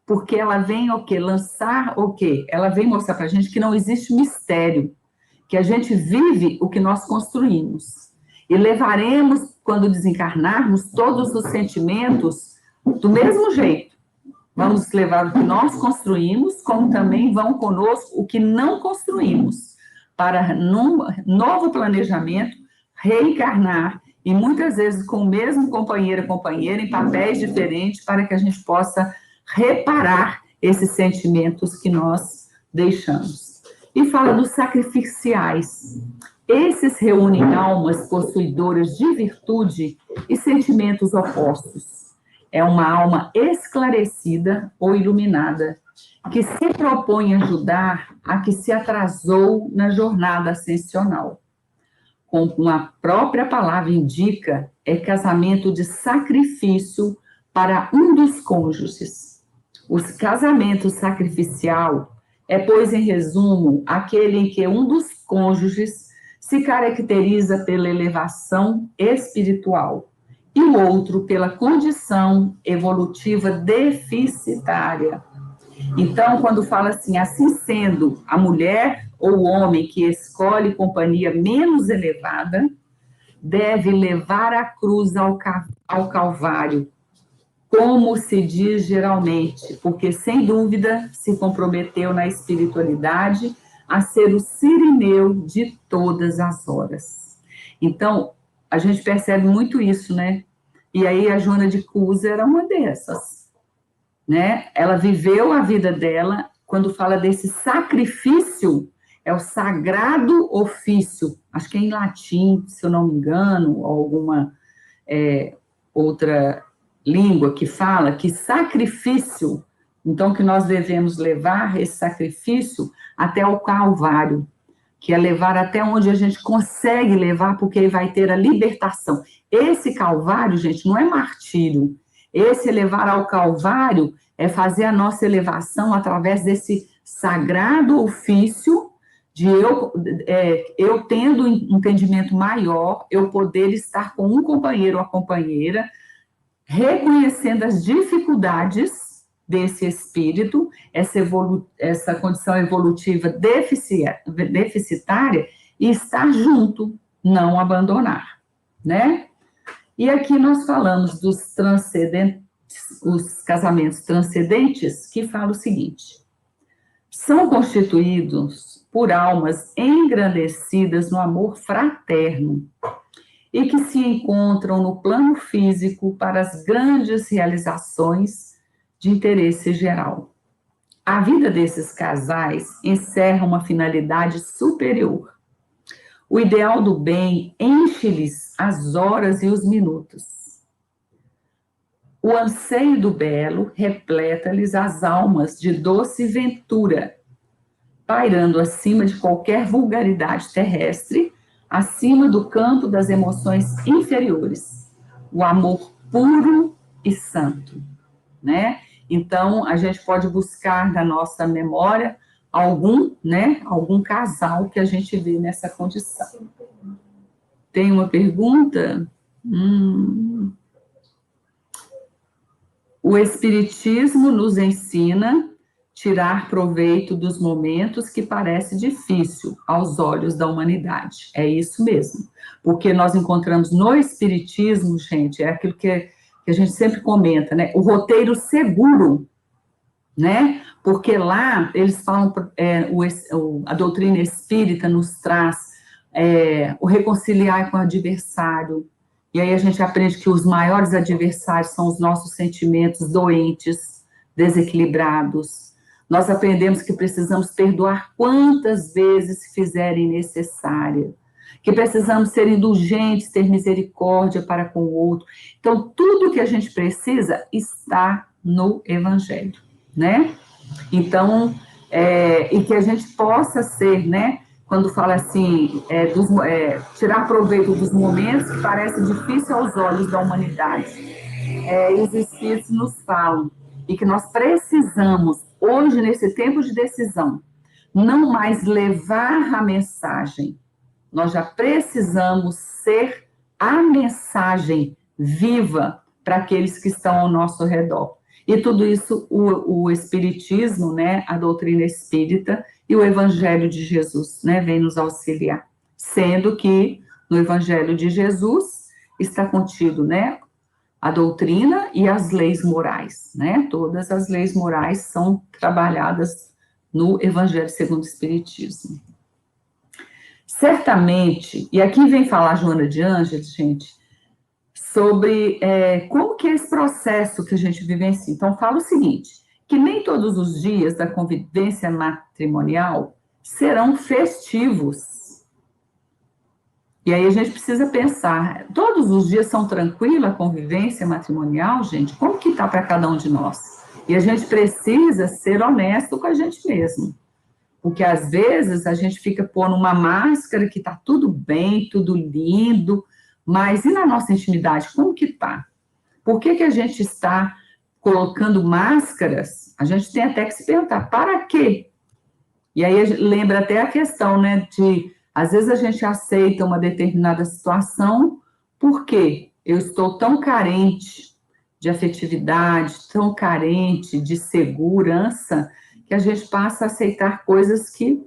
porque ela vem o quê? Lançar o quê? Ela vem mostrar para a gente que não existe mistério, que a gente vive o que nós construímos. E levaremos, quando desencarnarmos, todos os sentimentos do mesmo jeito. Vamos levar o que nós construímos, como também vão conosco o que não construímos, para num novo planejamento, reencarnar, e muitas vezes com o mesmo companheiro ou companheira, em papéis diferentes, para que a gente possa reparar esses sentimentos que nós deixamos. E fala dos sacrificiais. Esses reúnem almas possuidoras de virtude e sentimentos opostos. É uma alma esclarecida ou iluminada, que se propõe a ajudar a que se atrasou na jornada ascensional. Como a própria palavra indica, é casamento de sacrifício para um dos cônjuges. O casamento sacrificial é, pois, em resumo, aquele em que um dos cônjuges se caracteriza pela elevação espiritual e o outro pela condição evolutiva deficitária. Então, quando fala assim sendo, a mulher ou o homem que escolhe companhia menos elevada deve levar a cruz ao Calvário, como se diz geralmente, porque, sem dúvida, se comprometeu na espiritualidade a ser o sirineu de todas as horas. Então, a gente percebe muito isso, né? E aí a Joana de Cusa era uma dessas, né? Ela viveu a vida dela, quando fala desse sacrifício, é o sagrado ofício, acho que é em latim, se eu não me engano, ou alguma outra língua que fala que sacrifício, então que nós devemos levar esse sacrifício até o Calvário, que é levar até onde a gente consegue levar, porque aí vai ter a libertação. Esse Calvário, gente, não é martírio. Esse levar ao Calvário é fazer a nossa elevação através desse sagrado ofício de eu tendo um entendimento maior, eu poder estar com um companheiro ou a companheira, reconhecendo as dificuldades desse espírito, essa condição evolutiva deficitária, e estar junto, não abandonar, né? E aqui nós falamos dos transcendentes, os casamentos transcendentes, que fala o seguinte: são constituídos por almas engrandecidas no amor fraterno, e que se encontram no plano físico para as grandes realizações de interesse geral. A vida desses casais encerra uma finalidade superior. O ideal do bem enche-lhes as horas e os minutos. O anseio do belo repleta-lhes as almas de doce ventura, pairando acima de qualquer vulgaridade terrestre, acima do campo das emoções inferiores, o amor puro e santo, né? Então, a gente pode buscar na nossa memória algum casal que a gente vê nessa condição. Tem uma pergunta? O Espiritismo nos ensina tirar proveito dos momentos que parece difícil aos olhos da humanidade. É isso mesmo. Porque nós encontramos no Espiritismo, gente, é aquilo que a gente sempre comenta, né? O roteiro seguro, né? Porque lá eles falam, a doutrina espírita nos traz o reconciliar com o adversário. E aí a gente aprende que os maiores adversários são os nossos sentimentos doentes, desequilibrados. Nós aprendemos que precisamos perdoar quantas vezes fizerem necessária, que precisamos ser indulgentes, ter misericórdia para com o outro. Então, tudo que a gente precisa está no Evangelho, né? Então, e que a gente possa ser, né? Quando fala assim, tirar proveito dos momentos que parece difícil aos olhos da humanidade. Os Espíritos nos falam, e que nós precisamos, hoje, nesse tempo de decisão, não mais levar a mensagem, nós já precisamos ser a mensagem viva para aqueles que estão ao nosso redor. E tudo isso, o Espiritismo, né, a doutrina espírita e o Evangelho de Jesus, né, vem nos auxiliar. Sendo que no Evangelho de Jesus está contido, né, a doutrina e as leis morais, né? Todas as leis morais são trabalhadas no Evangelho segundo o Espiritismo. Certamente, e aqui vem falar Joana de Ângeles, gente, sobre como que é esse processo que a gente vivencia. Então, fala o seguinte, que nem todos os dias da convivência matrimonial serão festivos. E aí a gente precisa pensar, todos os dias são tranquilos a convivência matrimonial, gente? Como que está para cada um de nós? E a gente precisa ser honesto com a gente mesmo. Porque às vezes a gente fica pondo uma máscara que está tudo bem, tudo lindo, mas e na nossa intimidade, como que está? Por que a gente está colocando máscaras? A gente tem até que se perguntar, para quê? E aí lembra até a questão, né, de... Às vezes a gente aceita uma determinada situação porque eu estou tão carente de afetividade, tão carente de segurança, que a gente passa a aceitar coisas que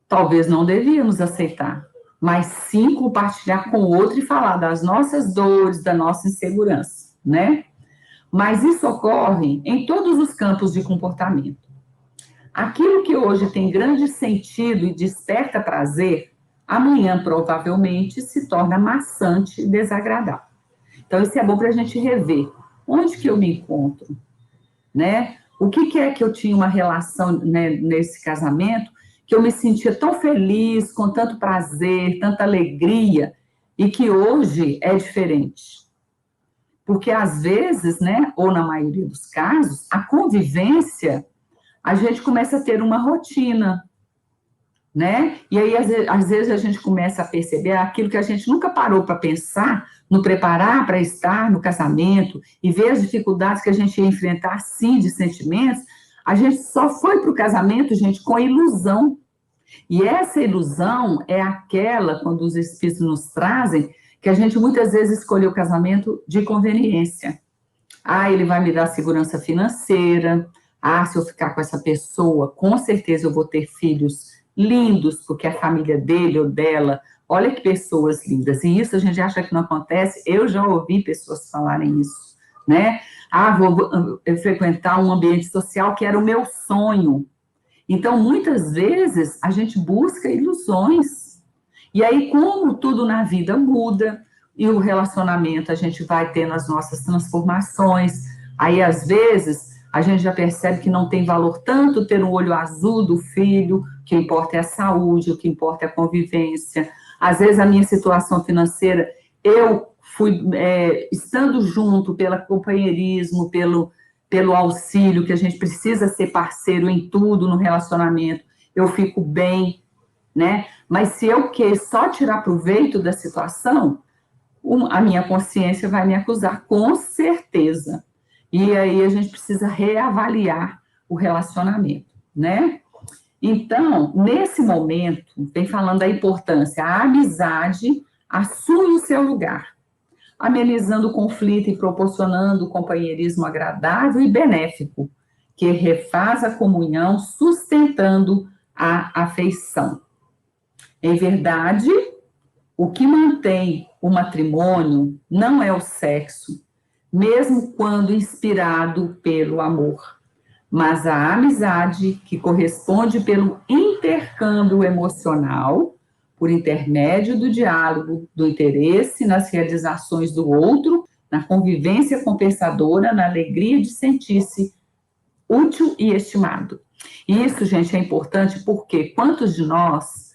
talvez não devíamos aceitar, mas sim compartilhar com o outro e falar das nossas dores, da nossa insegurança, né? Mas isso ocorre em todos os campos de comportamento. Aquilo que hoje tem grande sentido e desperta prazer, amanhã provavelmente se torna maçante e desagradável. Então, isso é bom para a gente rever. Onde que eu me encontro? Né? O que é que eu tinha uma relação, né, nesse casamento que eu me sentia tão feliz, com tanto prazer, tanta alegria, e que hoje é diferente? Porque, às vezes, né, ou na maioria dos casos, a convivência... a gente começa a ter uma rotina, né? E aí, às vezes, a gente começa a perceber aquilo que a gente nunca parou para pensar, no preparar para estar no casamento, e ver as dificuldades que a gente ia enfrentar, sim, de sentimentos, a gente só foi para o casamento, gente, com ilusão. E essa ilusão é aquela, quando os Espíritos nos trazem, que a gente muitas vezes escolheu o casamento de conveniência. Ele vai me dar segurança financeira... se eu ficar com essa pessoa, com certeza eu vou ter filhos lindos, porque a família dele ou dela, olha que pessoas lindas. E isso a gente acha que não acontece, eu já ouvi pessoas falarem isso, né? Vou frequentar um ambiente social que era o meu sonho. Então, muitas vezes, a gente busca ilusões. E aí, como tudo na vida muda, e o relacionamento, a gente vai tendo as nossas transformações, aí, às vezes... a gente já percebe que não tem valor tanto ter um olho azul do filho, o que importa é a saúde, o que importa é a convivência. Às vezes, a minha situação financeira, eu fui estando junto pelo companheirismo, pelo auxílio, que a gente precisa ser parceiro em tudo no relacionamento, eu fico bem, né? Mas se eu quero só tirar proveito da situação, a minha consciência vai me acusar, com certeza. E aí a gente precisa reavaliar o relacionamento, né? Então, nesse momento, vem falando da importância, a amizade assume o seu lugar, amenizando o conflito e proporcionando o companheirismo agradável e benéfico, que refaz a comunhão, sustentando a afeição. Em verdade, o que mantém o matrimônio não é o sexo, mesmo quando inspirado pelo amor, mas a amizade que corresponde pelo intercâmbio emocional, por intermédio do diálogo, do interesse nas realizações do outro, na convivência compensadora, na alegria de sentir-se útil e estimado. E isso, gente, é importante porque quantos de nós,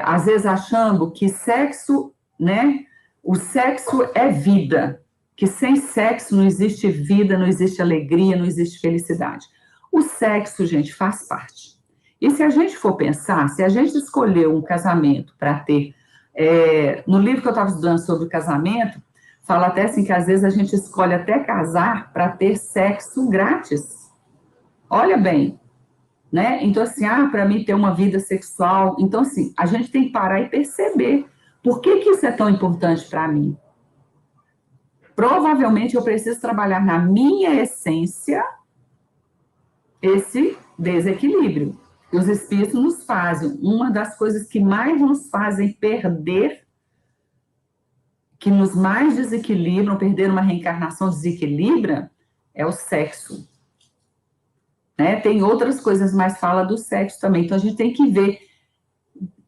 às vezes achando que sexo, né, o sexo é vida, que sem sexo não existe vida, não existe alegria, não existe felicidade. O sexo, gente, faz parte. E se a gente for pensar, se a gente escolher um casamento para ter, no livro que eu estava estudando sobre casamento, fala até assim que às vezes a gente escolhe até casar para ter sexo grátis. Olha bem, né? Então assim, para mim ter uma vida sexual, então assim, a gente tem que parar e perceber por que isso é tão importante para mim. Provavelmente eu preciso trabalhar na minha essência esse desequilíbrio. E os espíritos nos fazem, uma das coisas que mais nos fazem perder, que nos mais desequilibram, perder uma reencarnação desequilibra, é o sexo. Né? Tem outras coisas, mas fala do sexo também. Então a gente tem que ver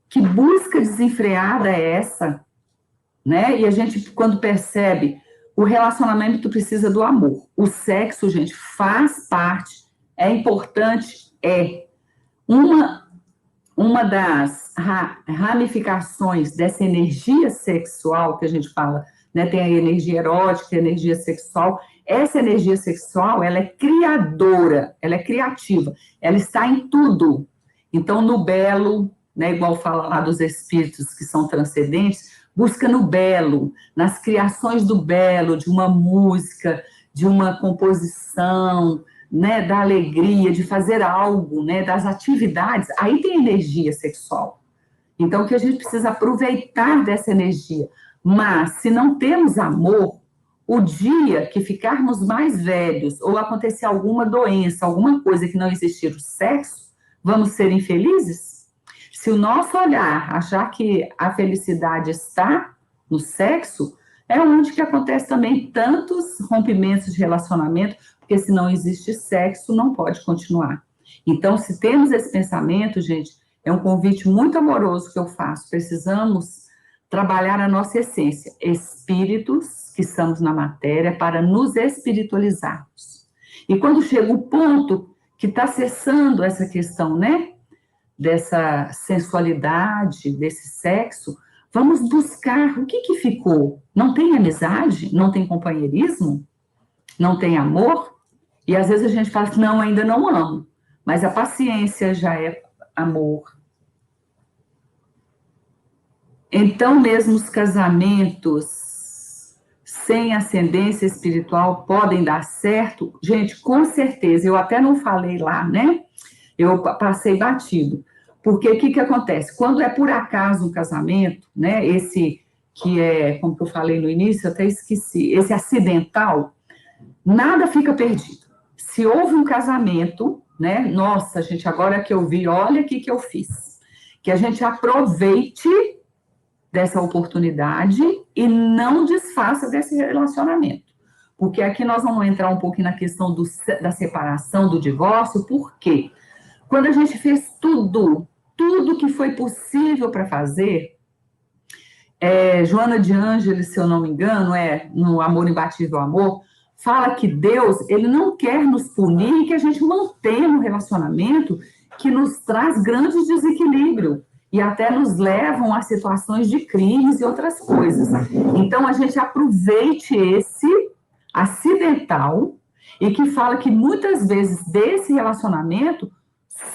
que busca desenfreada é essa, né? E a gente, quando percebe, o relacionamento precisa do amor. O sexo, gente, faz parte, é importante, uma das ramificações dessa energia sexual que a gente fala, né? Tem a energia erótica, a energia sexual. Essa energia sexual, ela é criadora, ela é criativa, ela está em tudo. Então, no belo, né, igual fala lá dos espíritos que são transcendentes, busca no belo, nas criações do belo, de uma música, de uma composição, né, da alegria, de fazer algo, né, das atividades, aí tem energia sexual. Então, que a gente precisa aproveitar dessa energia. Mas, se não temos amor, o dia que ficarmos mais velhos, ou acontecer alguma doença, alguma coisa que não existir o sexo, vamos ser infelizes? Se o nosso olhar achar que a felicidade está no sexo, é onde que acontece também tantos rompimentos de relacionamento, porque se não existe sexo, não pode continuar. Então, se temos esse pensamento, gente, é um convite muito amoroso que eu faço. Precisamos trabalhar a nossa essência, espíritos que estamos na matéria, para nos espiritualizarmos. E quando chega o ponto que está cessando essa questão, né, dessa sensualidade, desse sexo, vamos buscar o que ficou. Não tem amizade? Não tem companheirismo? Não tem amor? E às vezes a gente fala assim, não, ainda não amo. Mas a paciência já é amor. Então, mesmo os casamentos sem ascendência espiritual podem dar certo? Gente, com certeza. Eu até não falei lá, né? Eu passei batido. Porque o que acontece? Quando é por acaso um casamento, né? Esse que é, como que eu falei no início, eu até esqueci, esse acidental, nada fica perdido. Se houve um casamento, né? Nossa, gente, agora que eu vi, olha o que eu fiz. Que a gente aproveite dessa oportunidade e não desfaça desse relacionamento. Porque aqui nós vamos entrar um pouquinho na questão da separação, do divórcio, por quê? Quando a gente fez tudo que foi possível para fazer, Joana de Ângeles, se eu não me engano, no Amor Imbatível Amor, fala que Deus, ele não quer nos punir, que a gente mantenha um relacionamento que nos traz grandes desequilíbrio e até nos levam a situações de crimes e outras coisas. Então, a gente aproveite esse acidental e que fala que muitas vezes desse relacionamento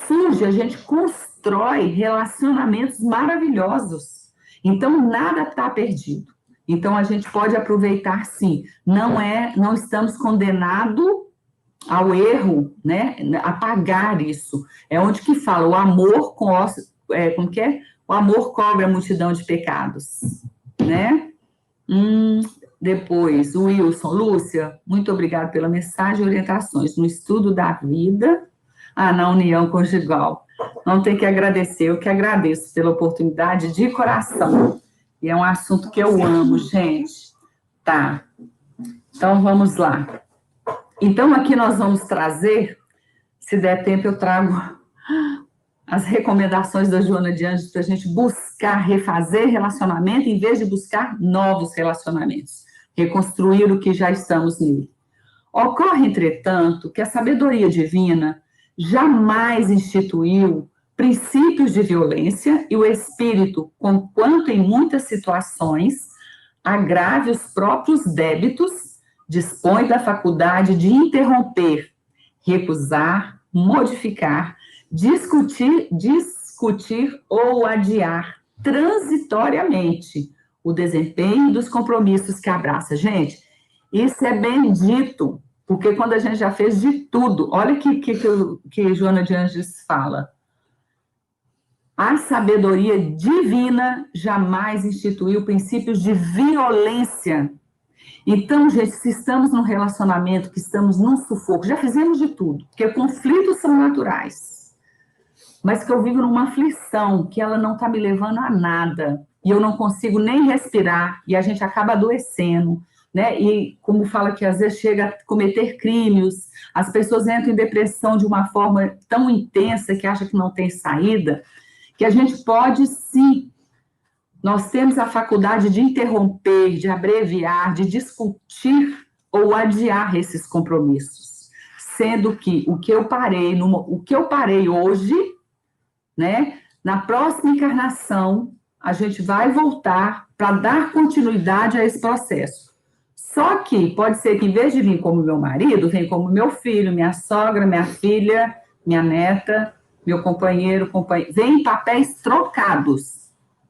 surge, a gente constrói relacionamentos maravilhosos. Então, nada está perdido. Então, a gente pode aproveitar, sim. Não estamos condenados ao erro, né? A pagar isso. É onde que fala, o amor como que é? O amor cobre a multidão de pecados, né? Depois, o Wilson, Lúcia, muito obrigada pela mensagem e orientações no estudo da vida, na união conjugal. Não tem que agradecer, eu que agradeço pela oportunidade de coração. E é um assunto que eu amo, gente. Tá, então vamos lá. Então, aqui nós vamos trazer, se der tempo eu trago as recomendações da Joana de Anjos para a gente buscar refazer relacionamento em vez de buscar novos relacionamentos, reconstruir o que já estamos nele. Ocorre, entretanto, que a sabedoria divina jamais instituiu princípios de violência e o espírito, conquanto em muitas situações, agrave os próprios débitos, dispõe da faculdade de interromper, recusar, modificar, discutir ou adiar transitoriamente o desempenho dos compromissos que abraça. Gente, isso é bendito, porque quando a gente já fez de tudo, olha que Joana de Anjos fala. A sabedoria divina jamais instituiu princípios de violência. Então, gente, se estamos num relacionamento, que estamos num sufoco, já fizemos de tudo, porque conflitos são naturais, mas que eu vivo numa aflição, que ela não está me levando a nada, e eu não consigo nem respirar, e a gente acaba adoecendo, né? E como fala que às vezes chega a cometer crimes, as pessoas entram em depressão de uma forma tão intensa que acha que não tem saída, que a gente pode sim, nós temos a faculdade de interromper, de abreviar, de discutir ou adiar esses compromissos, sendo que o que eu parei hoje, né, na próxima encarnação, a gente vai voltar para dar continuidade a esse processo. Só que pode ser que, em vez de vir como meu marido, vem como meu filho, minha sogra, minha filha, minha neta, meu companheiro, vem em papéis trocados.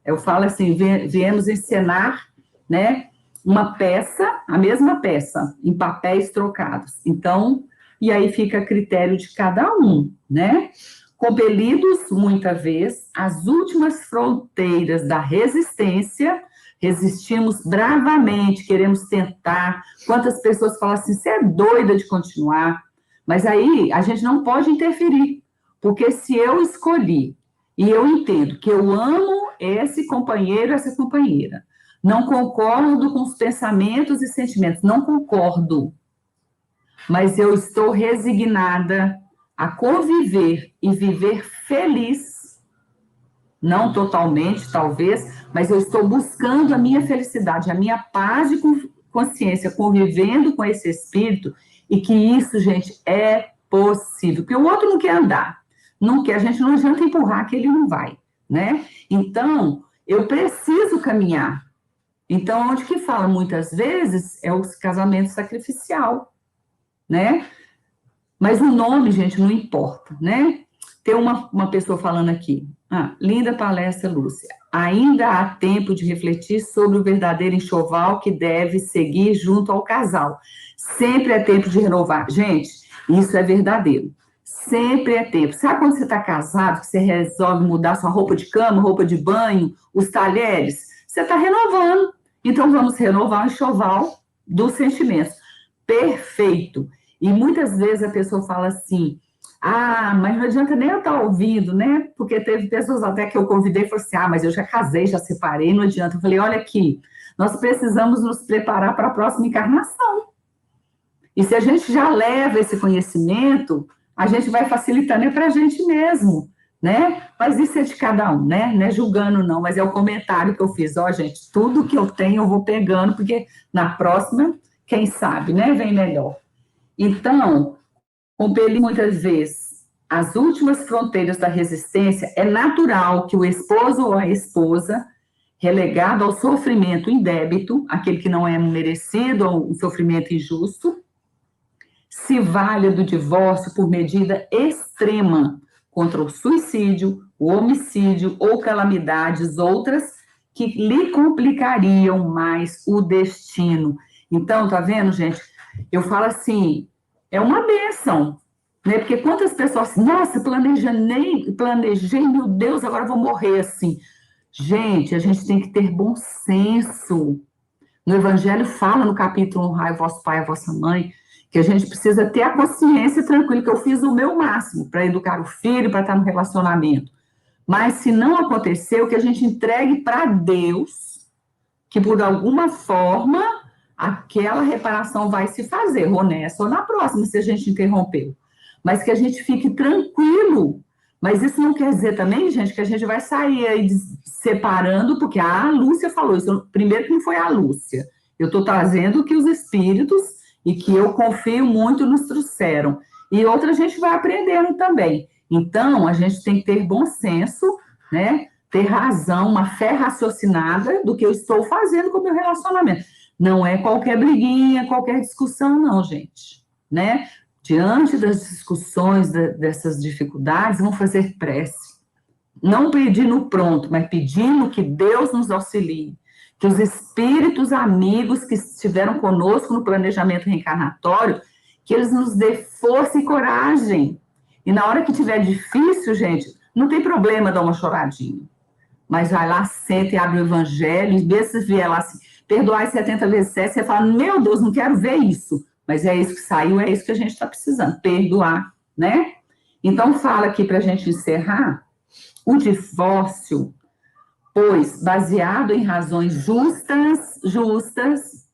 Eu falo assim, viemos encenar, né, uma peça, a mesma peça, em papéis trocados. Então, e aí fica a critério de cada um, né? Compelidos, muitas vezes, às últimas fronteiras da resistência, resistimos bravamente, queremos tentar. Quantas pessoas falam assim, você é doida de continuar? Mas aí a gente não pode interferir, porque se eu escolhi e eu entendo que eu amo esse companheiro, essa companheira, não concordo com os pensamentos e sentimentos, não concordo, mas eu estou resignada a conviver e viver feliz, não totalmente, talvez, mas eu estou buscando a minha felicidade, a minha paz de consciência, convivendo com esse espírito, e que isso, gente, é possível, porque o outro não quer andar, não quer, a gente não adianta empurrar que ele não vai, né? Então, eu preciso caminhar. Então, onde que fala muitas vezes é o casamento sacrificial, né? Mas o nome, gente, não importa, né? Tem uma pessoa falando aqui. Linda palestra, Lúcia. Ainda há tempo de refletir sobre o verdadeiro enxoval que deve seguir junto ao casal. Sempre é tempo de renovar. Gente, isso é verdadeiro. Sempre é tempo. Sabe quando você está casado, que você resolve mudar sua roupa de cama, roupa de banho, os talheres? Você está renovando. Então, vamos renovar o enxoval dos sentimentos. Perfeito. E muitas vezes a pessoa fala assim, mas não adianta nem eu estar ouvindo, né? Porque teve pessoas até que eu convidei e falaram assim, mas eu já casei, já separei, não adianta. Eu falei, olha aqui, nós precisamos nos preparar para a próxima encarnação. E se a gente já leva esse conhecimento, a gente vai facilitando para a gente mesmo, né? Mas isso é de cada um, né? Não é julgando não, mas é o comentário que eu fiz. Gente, tudo que eu tenho eu vou pegando, porque na próxima, quem sabe, né? Vem melhor. Então, compelir muitas vezes as últimas fronteiras da resistência, é natural que o esposo ou a esposa, relegado ao sofrimento indébito, aquele que não é merecido ou um sofrimento injusto, se valha do divórcio por medida extrema contra o suicídio, o homicídio ou calamidades outras que lhe complicariam mais o destino. Então, tá vendo, gente? Eu falo assim, é uma bênção, né? Porque quantas pessoas assim, nossa, planejei, meu Deus, agora eu vou morrer assim. Gente, a gente tem que ter bom senso. No Evangelho fala no capítulo honrai vosso pai e a vossa mãe, que a gente precisa ter a consciência tranquila que eu fiz o meu máximo para educar o filho, para estar no relacionamento. Mas se não aconteceu, que a gente entregue para Deus, que por alguma forma aquela reparação vai se fazer, ou nessa ou na próxima, se a gente interrompeu. Mas que a gente fique tranquilo. Mas isso não quer dizer também, gente, que a gente vai sair aí separando, porque a Lúcia falou isso. Primeiro que não foi a Lúcia. Eu estou trazendo que os espíritos, e que eu confio muito, nos trouxeram. E outra a gente vai aprendendo também. Então, a gente tem que ter bom senso, né? Ter razão, uma fé raciocinada do que eu estou fazendo com o meu relacionamento. Não é qualquer briguinha, qualquer discussão, não, gente, né? Diante das discussões, dessas dificuldades, vamos fazer prece. Não pedindo pronto, mas pedindo que Deus nos auxilie, que os espíritos amigos que estiveram conosco no planejamento reencarnatório, que eles nos dê força e coragem. E na hora que tiver difícil, gente, não tem problema dar uma choradinha. Mas vai lá, senta e abre o Evangelho, e vê se vier lá assim, perdoar 70 vezes 7, você fala, meu Deus, não quero ver isso. Mas é isso que saiu, é isso que a gente está precisando, perdoar, né? Então, fala aqui para a gente encerrar, o divórcio, pois, baseado em razões justas,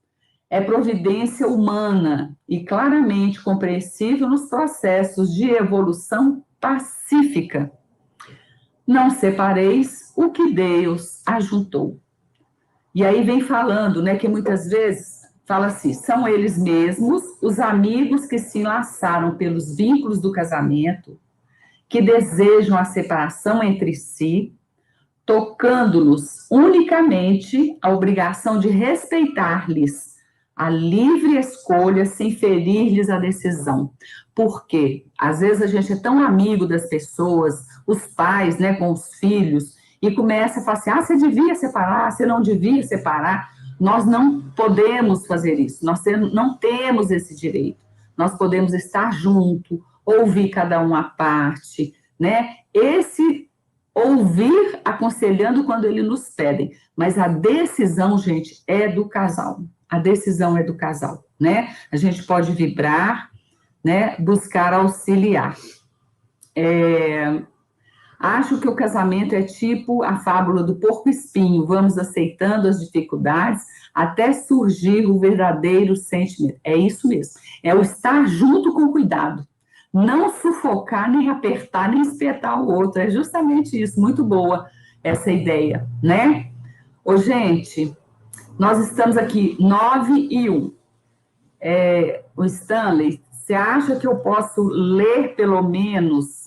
é providência humana e claramente compreensível nos processos de evolução pacífica. Não separeis o que Deus ajuntou. E aí vem falando, né, que muitas vezes fala assim, são eles mesmos, os amigos que se enlaçaram pelos vínculos do casamento, que desejam a separação entre si, tocando-nos unicamente a obrigação de respeitar-lhes a livre escolha sem ferir-lhes a decisão. Porque às vezes a gente é tão amigo das pessoas, os pais, né, com os filhos, e começa a falar assim, você devia separar, você não devia separar. Nós não podemos fazer isso, nós não temos esse direito. Nós podemos estar junto, ouvir cada um à parte, né? Esse ouvir aconselhando quando eles nos pedem, mas a decisão, gente, é do casal. A decisão é do casal, né? A gente pode vibrar, né? Buscar auxiliar. Acho que o casamento é tipo a fábula do porco-espinho, vamos aceitando as dificuldades até surgir o verdadeiro sentimento. É isso mesmo, é o estar junto com cuidado, não sufocar, nem apertar, nem espetar o outro, é justamente isso, muito boa essa ideia, né? Ô, gente, nós estamos aqui 9:01. O Stanley, você acha que eu posso ler pelo menos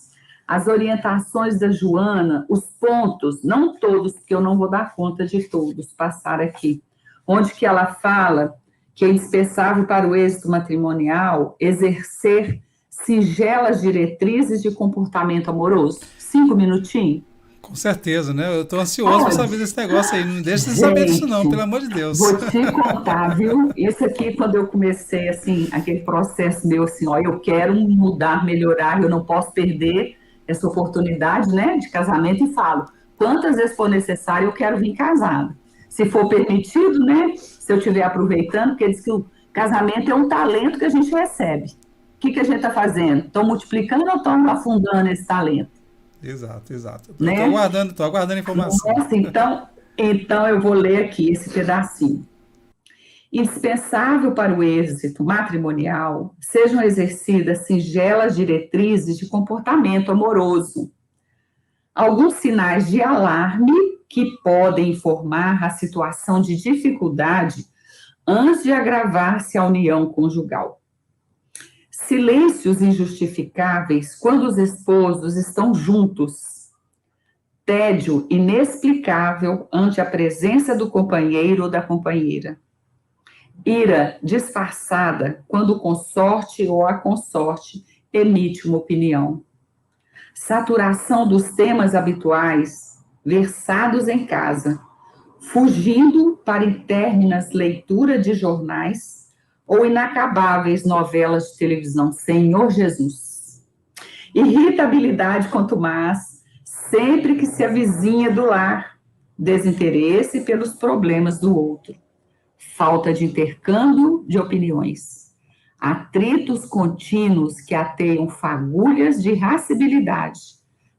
as orientações da Joana, os pontos, não todos, porque eu não vou dar conta de todos, passar aqui, onde que ela fala que é indispensável para o êxito matrimonial exercer singelas diretrizes de comportamento amoroso? 5 minutinhos? Com certeza, né? Eu estou ansioso para saber desse negócio aí. Não deixa de saber disso não, pelo amor de Deus. Vou te contar, viu? Isso aqui, quando eu comecei, assim, aquele processo meu, assim, ó, eu quero mudar, melhorar, eu não posso perder essa oportunidade, né, de casamento, e falo, quantas vezes for necessário, eu quero vir casada. Se for permitido, né, se eu estiver aproveitando, porque diz que o casamento é um talento que a gente recebe. O que a gente está fazendo? Estão multiplicando ou estão afundando esse talento? Exato. Estou Né? aguardando a informação. Nossa, então eu vou ler aqui esse pedacinho. Indispensável para o êxito matrimonial, sejam exercidas singelas diretrizes de comportamento amoroso. Alguns sinais de alarme que podem informar a situação de dificuldade antes de agravar-se a união conjugal. Silêncios injustificáveis quando os esposos estão juntos. Tédio inexplicável ante a presença do companheiro ou da companheira. Ira disfarçada quando o consorte ou a consorte emite uma opinião. Saturação dos temas habituais versados em casa, fugindo para interminas leituras de jornais ou inacabáveis novelas de televisão. Senhor Jesus. Irritabilidade contumaz, sempre que se avizinha do lar, desinteresse pelos problemas do outro. falta de intercâmbio de opiniões, atritos contínuos que ateiam fagulhas de irascibilidade,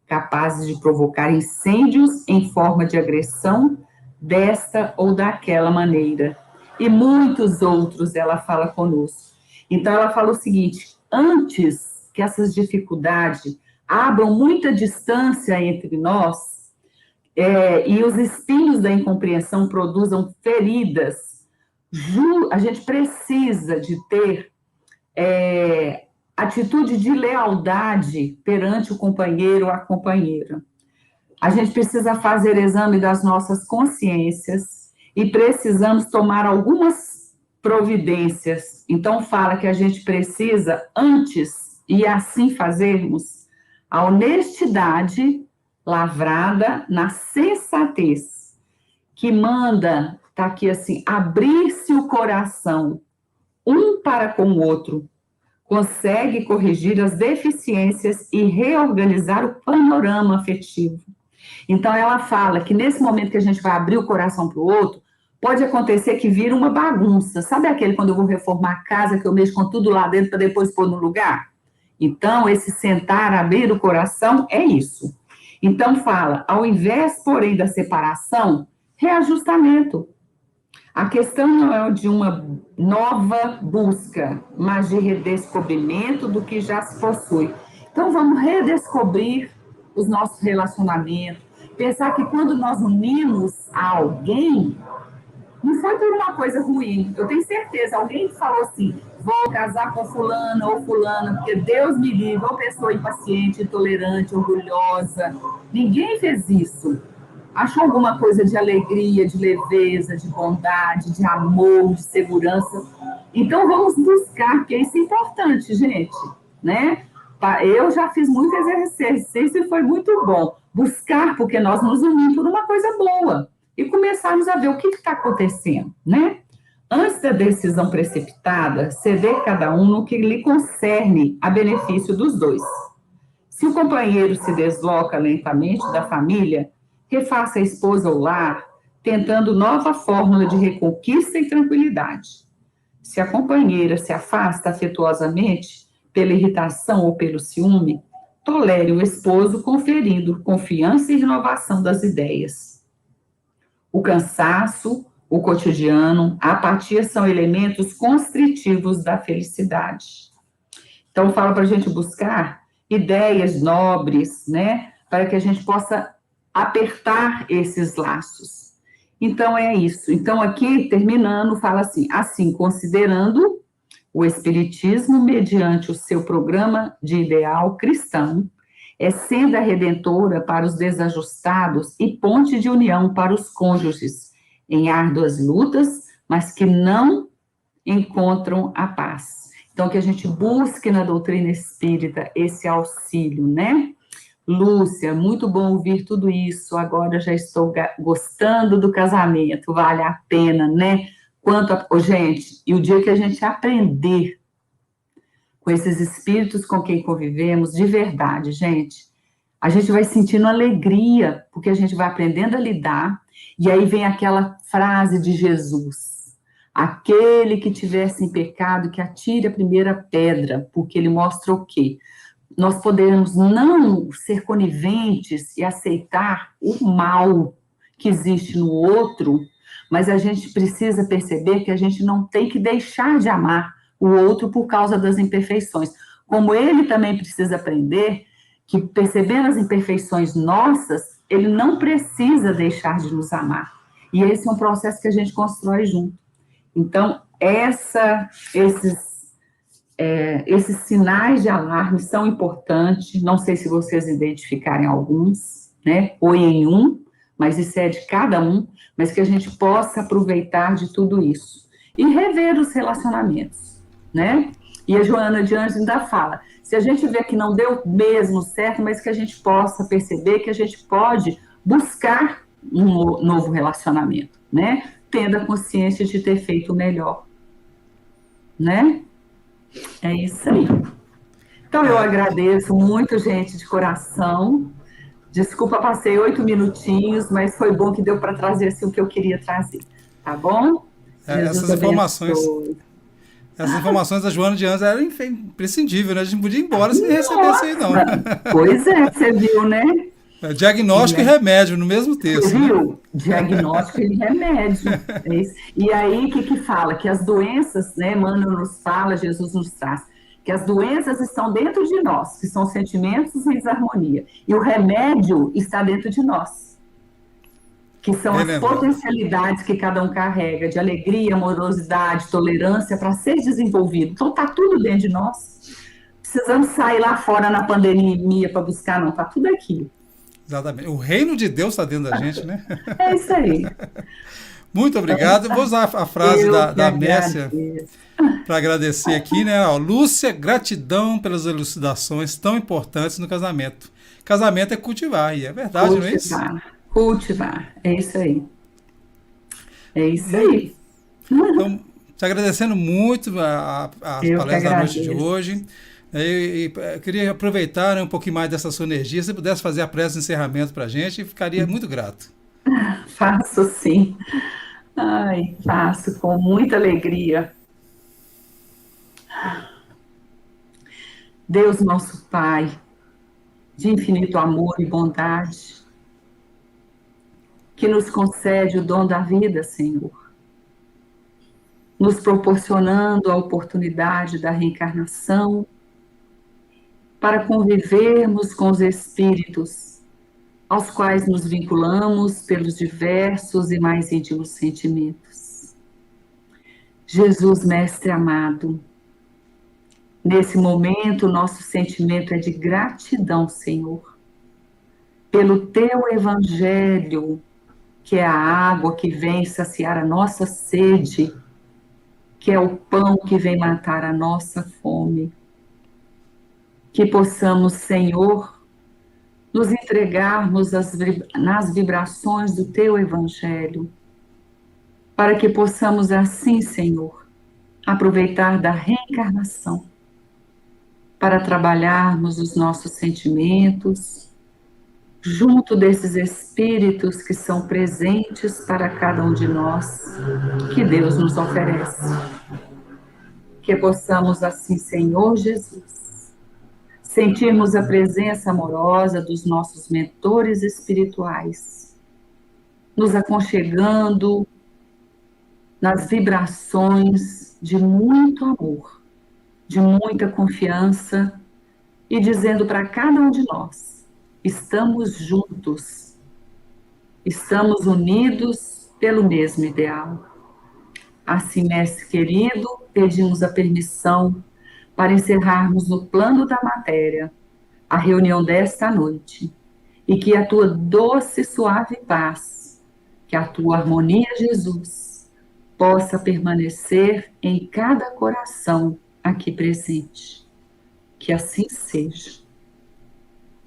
capazes de provocar incêndios em forma de agressão desta ou daquela maneira. E muitos outros ela fala conosco. Então, ela fala o seguinte: antes que essas dificuldades abram muita distância entre nós, e os espinhos da incompreensão produzam feridas, a gente precisa de ter atitude de lealdade perante o companheiro ou a companheira. A gente precisa fazer exame das nossas consciências e precisamos tomar algumas providências. Então, fala que a gente precisa, antes, e assim fazermos, a honestidade lavrada na sensatez, que manda, tá aqui assim, abrir-se o coração, um para com o outro, consegue corrigir as deficiências e reorganizar o panorama afetivo. Então, ela fala que nesse momento que a gente vai abrir o coração para o outro, pode acontecer que vira uma bagunça. Sabe aquele quando eu vou reformar a casa, que eu mexo com tudo lá dentro para depois pôr no lugar? Então, esse sentar, abrir o coração, é isso. Então, fala, ao invés, porém, da separação, reajustamento. A questão não é de uma nova busca, mas de redescobrimento do que já se possui. Então, vamos redescobrir os nossos relacionamentos, pensar que quando nós unimos a alguém, não foi por uma coisa ruim. Eu tenho certeza, alguém falou assim, vou casar com fulana ou fulana, porque Deus me livre, ou pessoa impaciente, intolerante, orgulhosa. Ninguém fez isso. Achou alguma coisa de alegria, de leveza, de bondade, de amor, de segurança. Então, vamos buscar, porque isso é importante, gente, né? Eu já fiz muito exercício e foi muito bom. Buscar, porque nós nos unimos por uma coisa boa. E começarmos a ver o que está acontecendo, né? Antes da decisão precipitada, ceder cada um no que lhe concerne a benefício dos dois. Se o companheiro se desloca lentamente da família, refaça a esposa ou lar, tentando nova fórmula de reconquista e tranquilidade. Se a companheira se afasta afetuosamente, pela irritação ou pelo ciúme, tolere o esposo conferindo confiança e renovação das ideias. O cansaço, o cotidiano, a apatia são elementos constritivos da felicidade. Então, fala para a gente buscar ideias nobres, né, para que a gente possa apertar esses laços. Então, é isso. Então, aqui, terminando, fala assim, considerando o Espiritismo, mediante o seu programa de ideal cristão, é senda redentora para os desajustados e ponte de união para os cônjuges, em árduas lutas, mas que não encontram a paz. Então, que a gente busque na doutrina espírita esse auxílio, né? Lúcia, muito bom ouvir tudo isso, agora já estou gostando do casamento, vale a pena, né? Gente, e o dia que a gente aprender com esses espíritos com quem convivemos, de verdade, gente, a gente vai sentindo alegria, porque a gente vai aprendendo a lidar, e aí vem aquela frase de Jesus, aquele que tiver sem pecado, que atire a primeira pedra, porque ele mostra o quê? Nós podemos não ser coniventes e aceitar o mal que existe no outro, mas a gente precisa perceber que a gente não tem que deixar de amar o outro por causa das imperfeições. Como ele também precisa aprender que, percebendo as imperfeições nossas, ele não precisa deixar de nos amar. E esse é um processo que a gente constrói junto. Então, esses sinais de alarme são importantes. Não sei se vocês identificarem alguns, né? Ou em um, mas isso é de cada um, mas que a gente possa aproveitar de tudo isso. E rever os relacionamentos, né? E a Joana de Anjos ainda fala, se a gente vê que não deu mesmo certo, mas que a gente possa perceber que a gente pode buscar um novo relacionamento, né? Tendo a consciência de ter feito o melhor, né? É isso aí. Então, eu agradeço muito, gente, de coração. Desculpa, passei 8 minutinhos, mas foi bom que deu para trazer assim, o que eu queria trazer, tá bom? Jesus abençoe. Essas informações da Joana de Anjos eram imprescindíveis, né? A gente não podia ir embora sem receber isso aí, não. Pois é, você viu, né? Diagnóstico e remédio no mesmo texto. Você viu? Né? Diagnóstico e remédio. É isso. E aí, o que fala? Que as doenças, né? Emmanuel nos fala, Jesus nos traz, que as doenças estão dentro de nós, que são sentimentos em desarmonia. E o remédio está dentro de nós, que são as potencialidades que cada um carrega, de alegria, amorosidade, tolerância, para ser desenvolvido. Então, está tudo dentro de nós. Precisamos sair lá fora na pandemia para buscar, não, está tudo aqui. Exatamente. O reino de Deus está dentro da gente, né? É isso aí. Muito obrigado. Eu vou usar a frase da Mércia para agradecer aqui, né? Ó, Lúcia, gratidão pelas elucidações tão importantes no casamento. Casamento é cultivar, e é verdade, não é isso? Cultivar, é isso aí. É isso aí. Então, te agradecendo muito a palestra da noite de hoje. Eu queria aproveitar, né, um pouquinho mais dessa sua energia. Se você pudesse fazer a prece de encerramento para a gente, ficaria muito grato. Faço sim. Ai, faço com muita alegria. Deus nosso Pai, de infinito amor e bondade, que nos concede o dom da vida, Senhor, nos proporcionando a oportunidade da reencarnação, para convivermos com os espíritos aos quais nos vinculamos pelos diversos e mais íntimos sentimentos. Jesus, Mestre amado, nesse momento nosso sentimento é de gratidão, Senhor, pelo Teu Evangelho, que é a água que vem saciar a nossa sede, que é o pão que vem matar a nossa fome. Que possamos, Senhor, nos entregarmos nas vibrações do Teu Evangelho, para que possamos assim, Senhor, aproveitar da reencarnação, para trabalharmos os nossos sentimentos, junto desses espíritos que são presentes para cada um de nós, que Deus nos oferece. Que possamos assim, Senhor Jesus, sentirmos a presença amorosa dos nossos mentores espirituais, nos aconchegando nas vibrações de muito amor, de muita confiança, e dizendo para cada um de nós: estamos juntos, estamos unidos pelo mesmo ideal. Assim, mestre querido, pedimos a permissão para encerrarmos no plano da matéria a reunião desta noite, e que a tua doce e suave paz, que a tua harmonia, Jesus, possa permanecer em cada coração aqui presente. Que assim seja.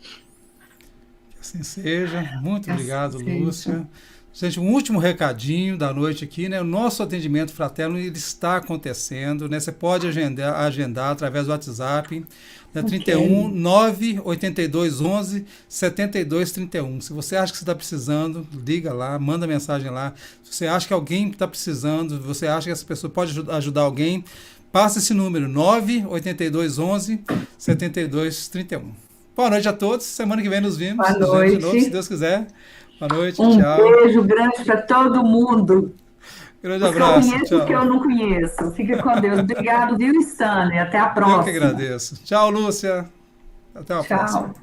Que assim seja. Muito obrigado, Lúcia. Gente, um último recadinho da noite aqui, né? O nosso atendimento fraterno ele está acontecendo, né? Você pode agendar através do WhatsApp, né? 31 982 11 72 31. Se você acha que você está precisando, liga lá, manda mensagem lá. Se você acha que alguém está precisando, você acha que essa pessoa pode ajudar alguém, passa esse número, 982 11 72 31. Boa noite a todos. Semana que vem nos vemos. Boa noite. De novo, se Deus quiser. Boa noite, tchau. Um beijo grande para todo mundo. Grande abraço. Eu conheço que eu não conheço. Fica com Deus. Obrigado, viu, Stanley? Até a próxima. Eu que agradeço. Tchau, Lúcia. Até a próxima.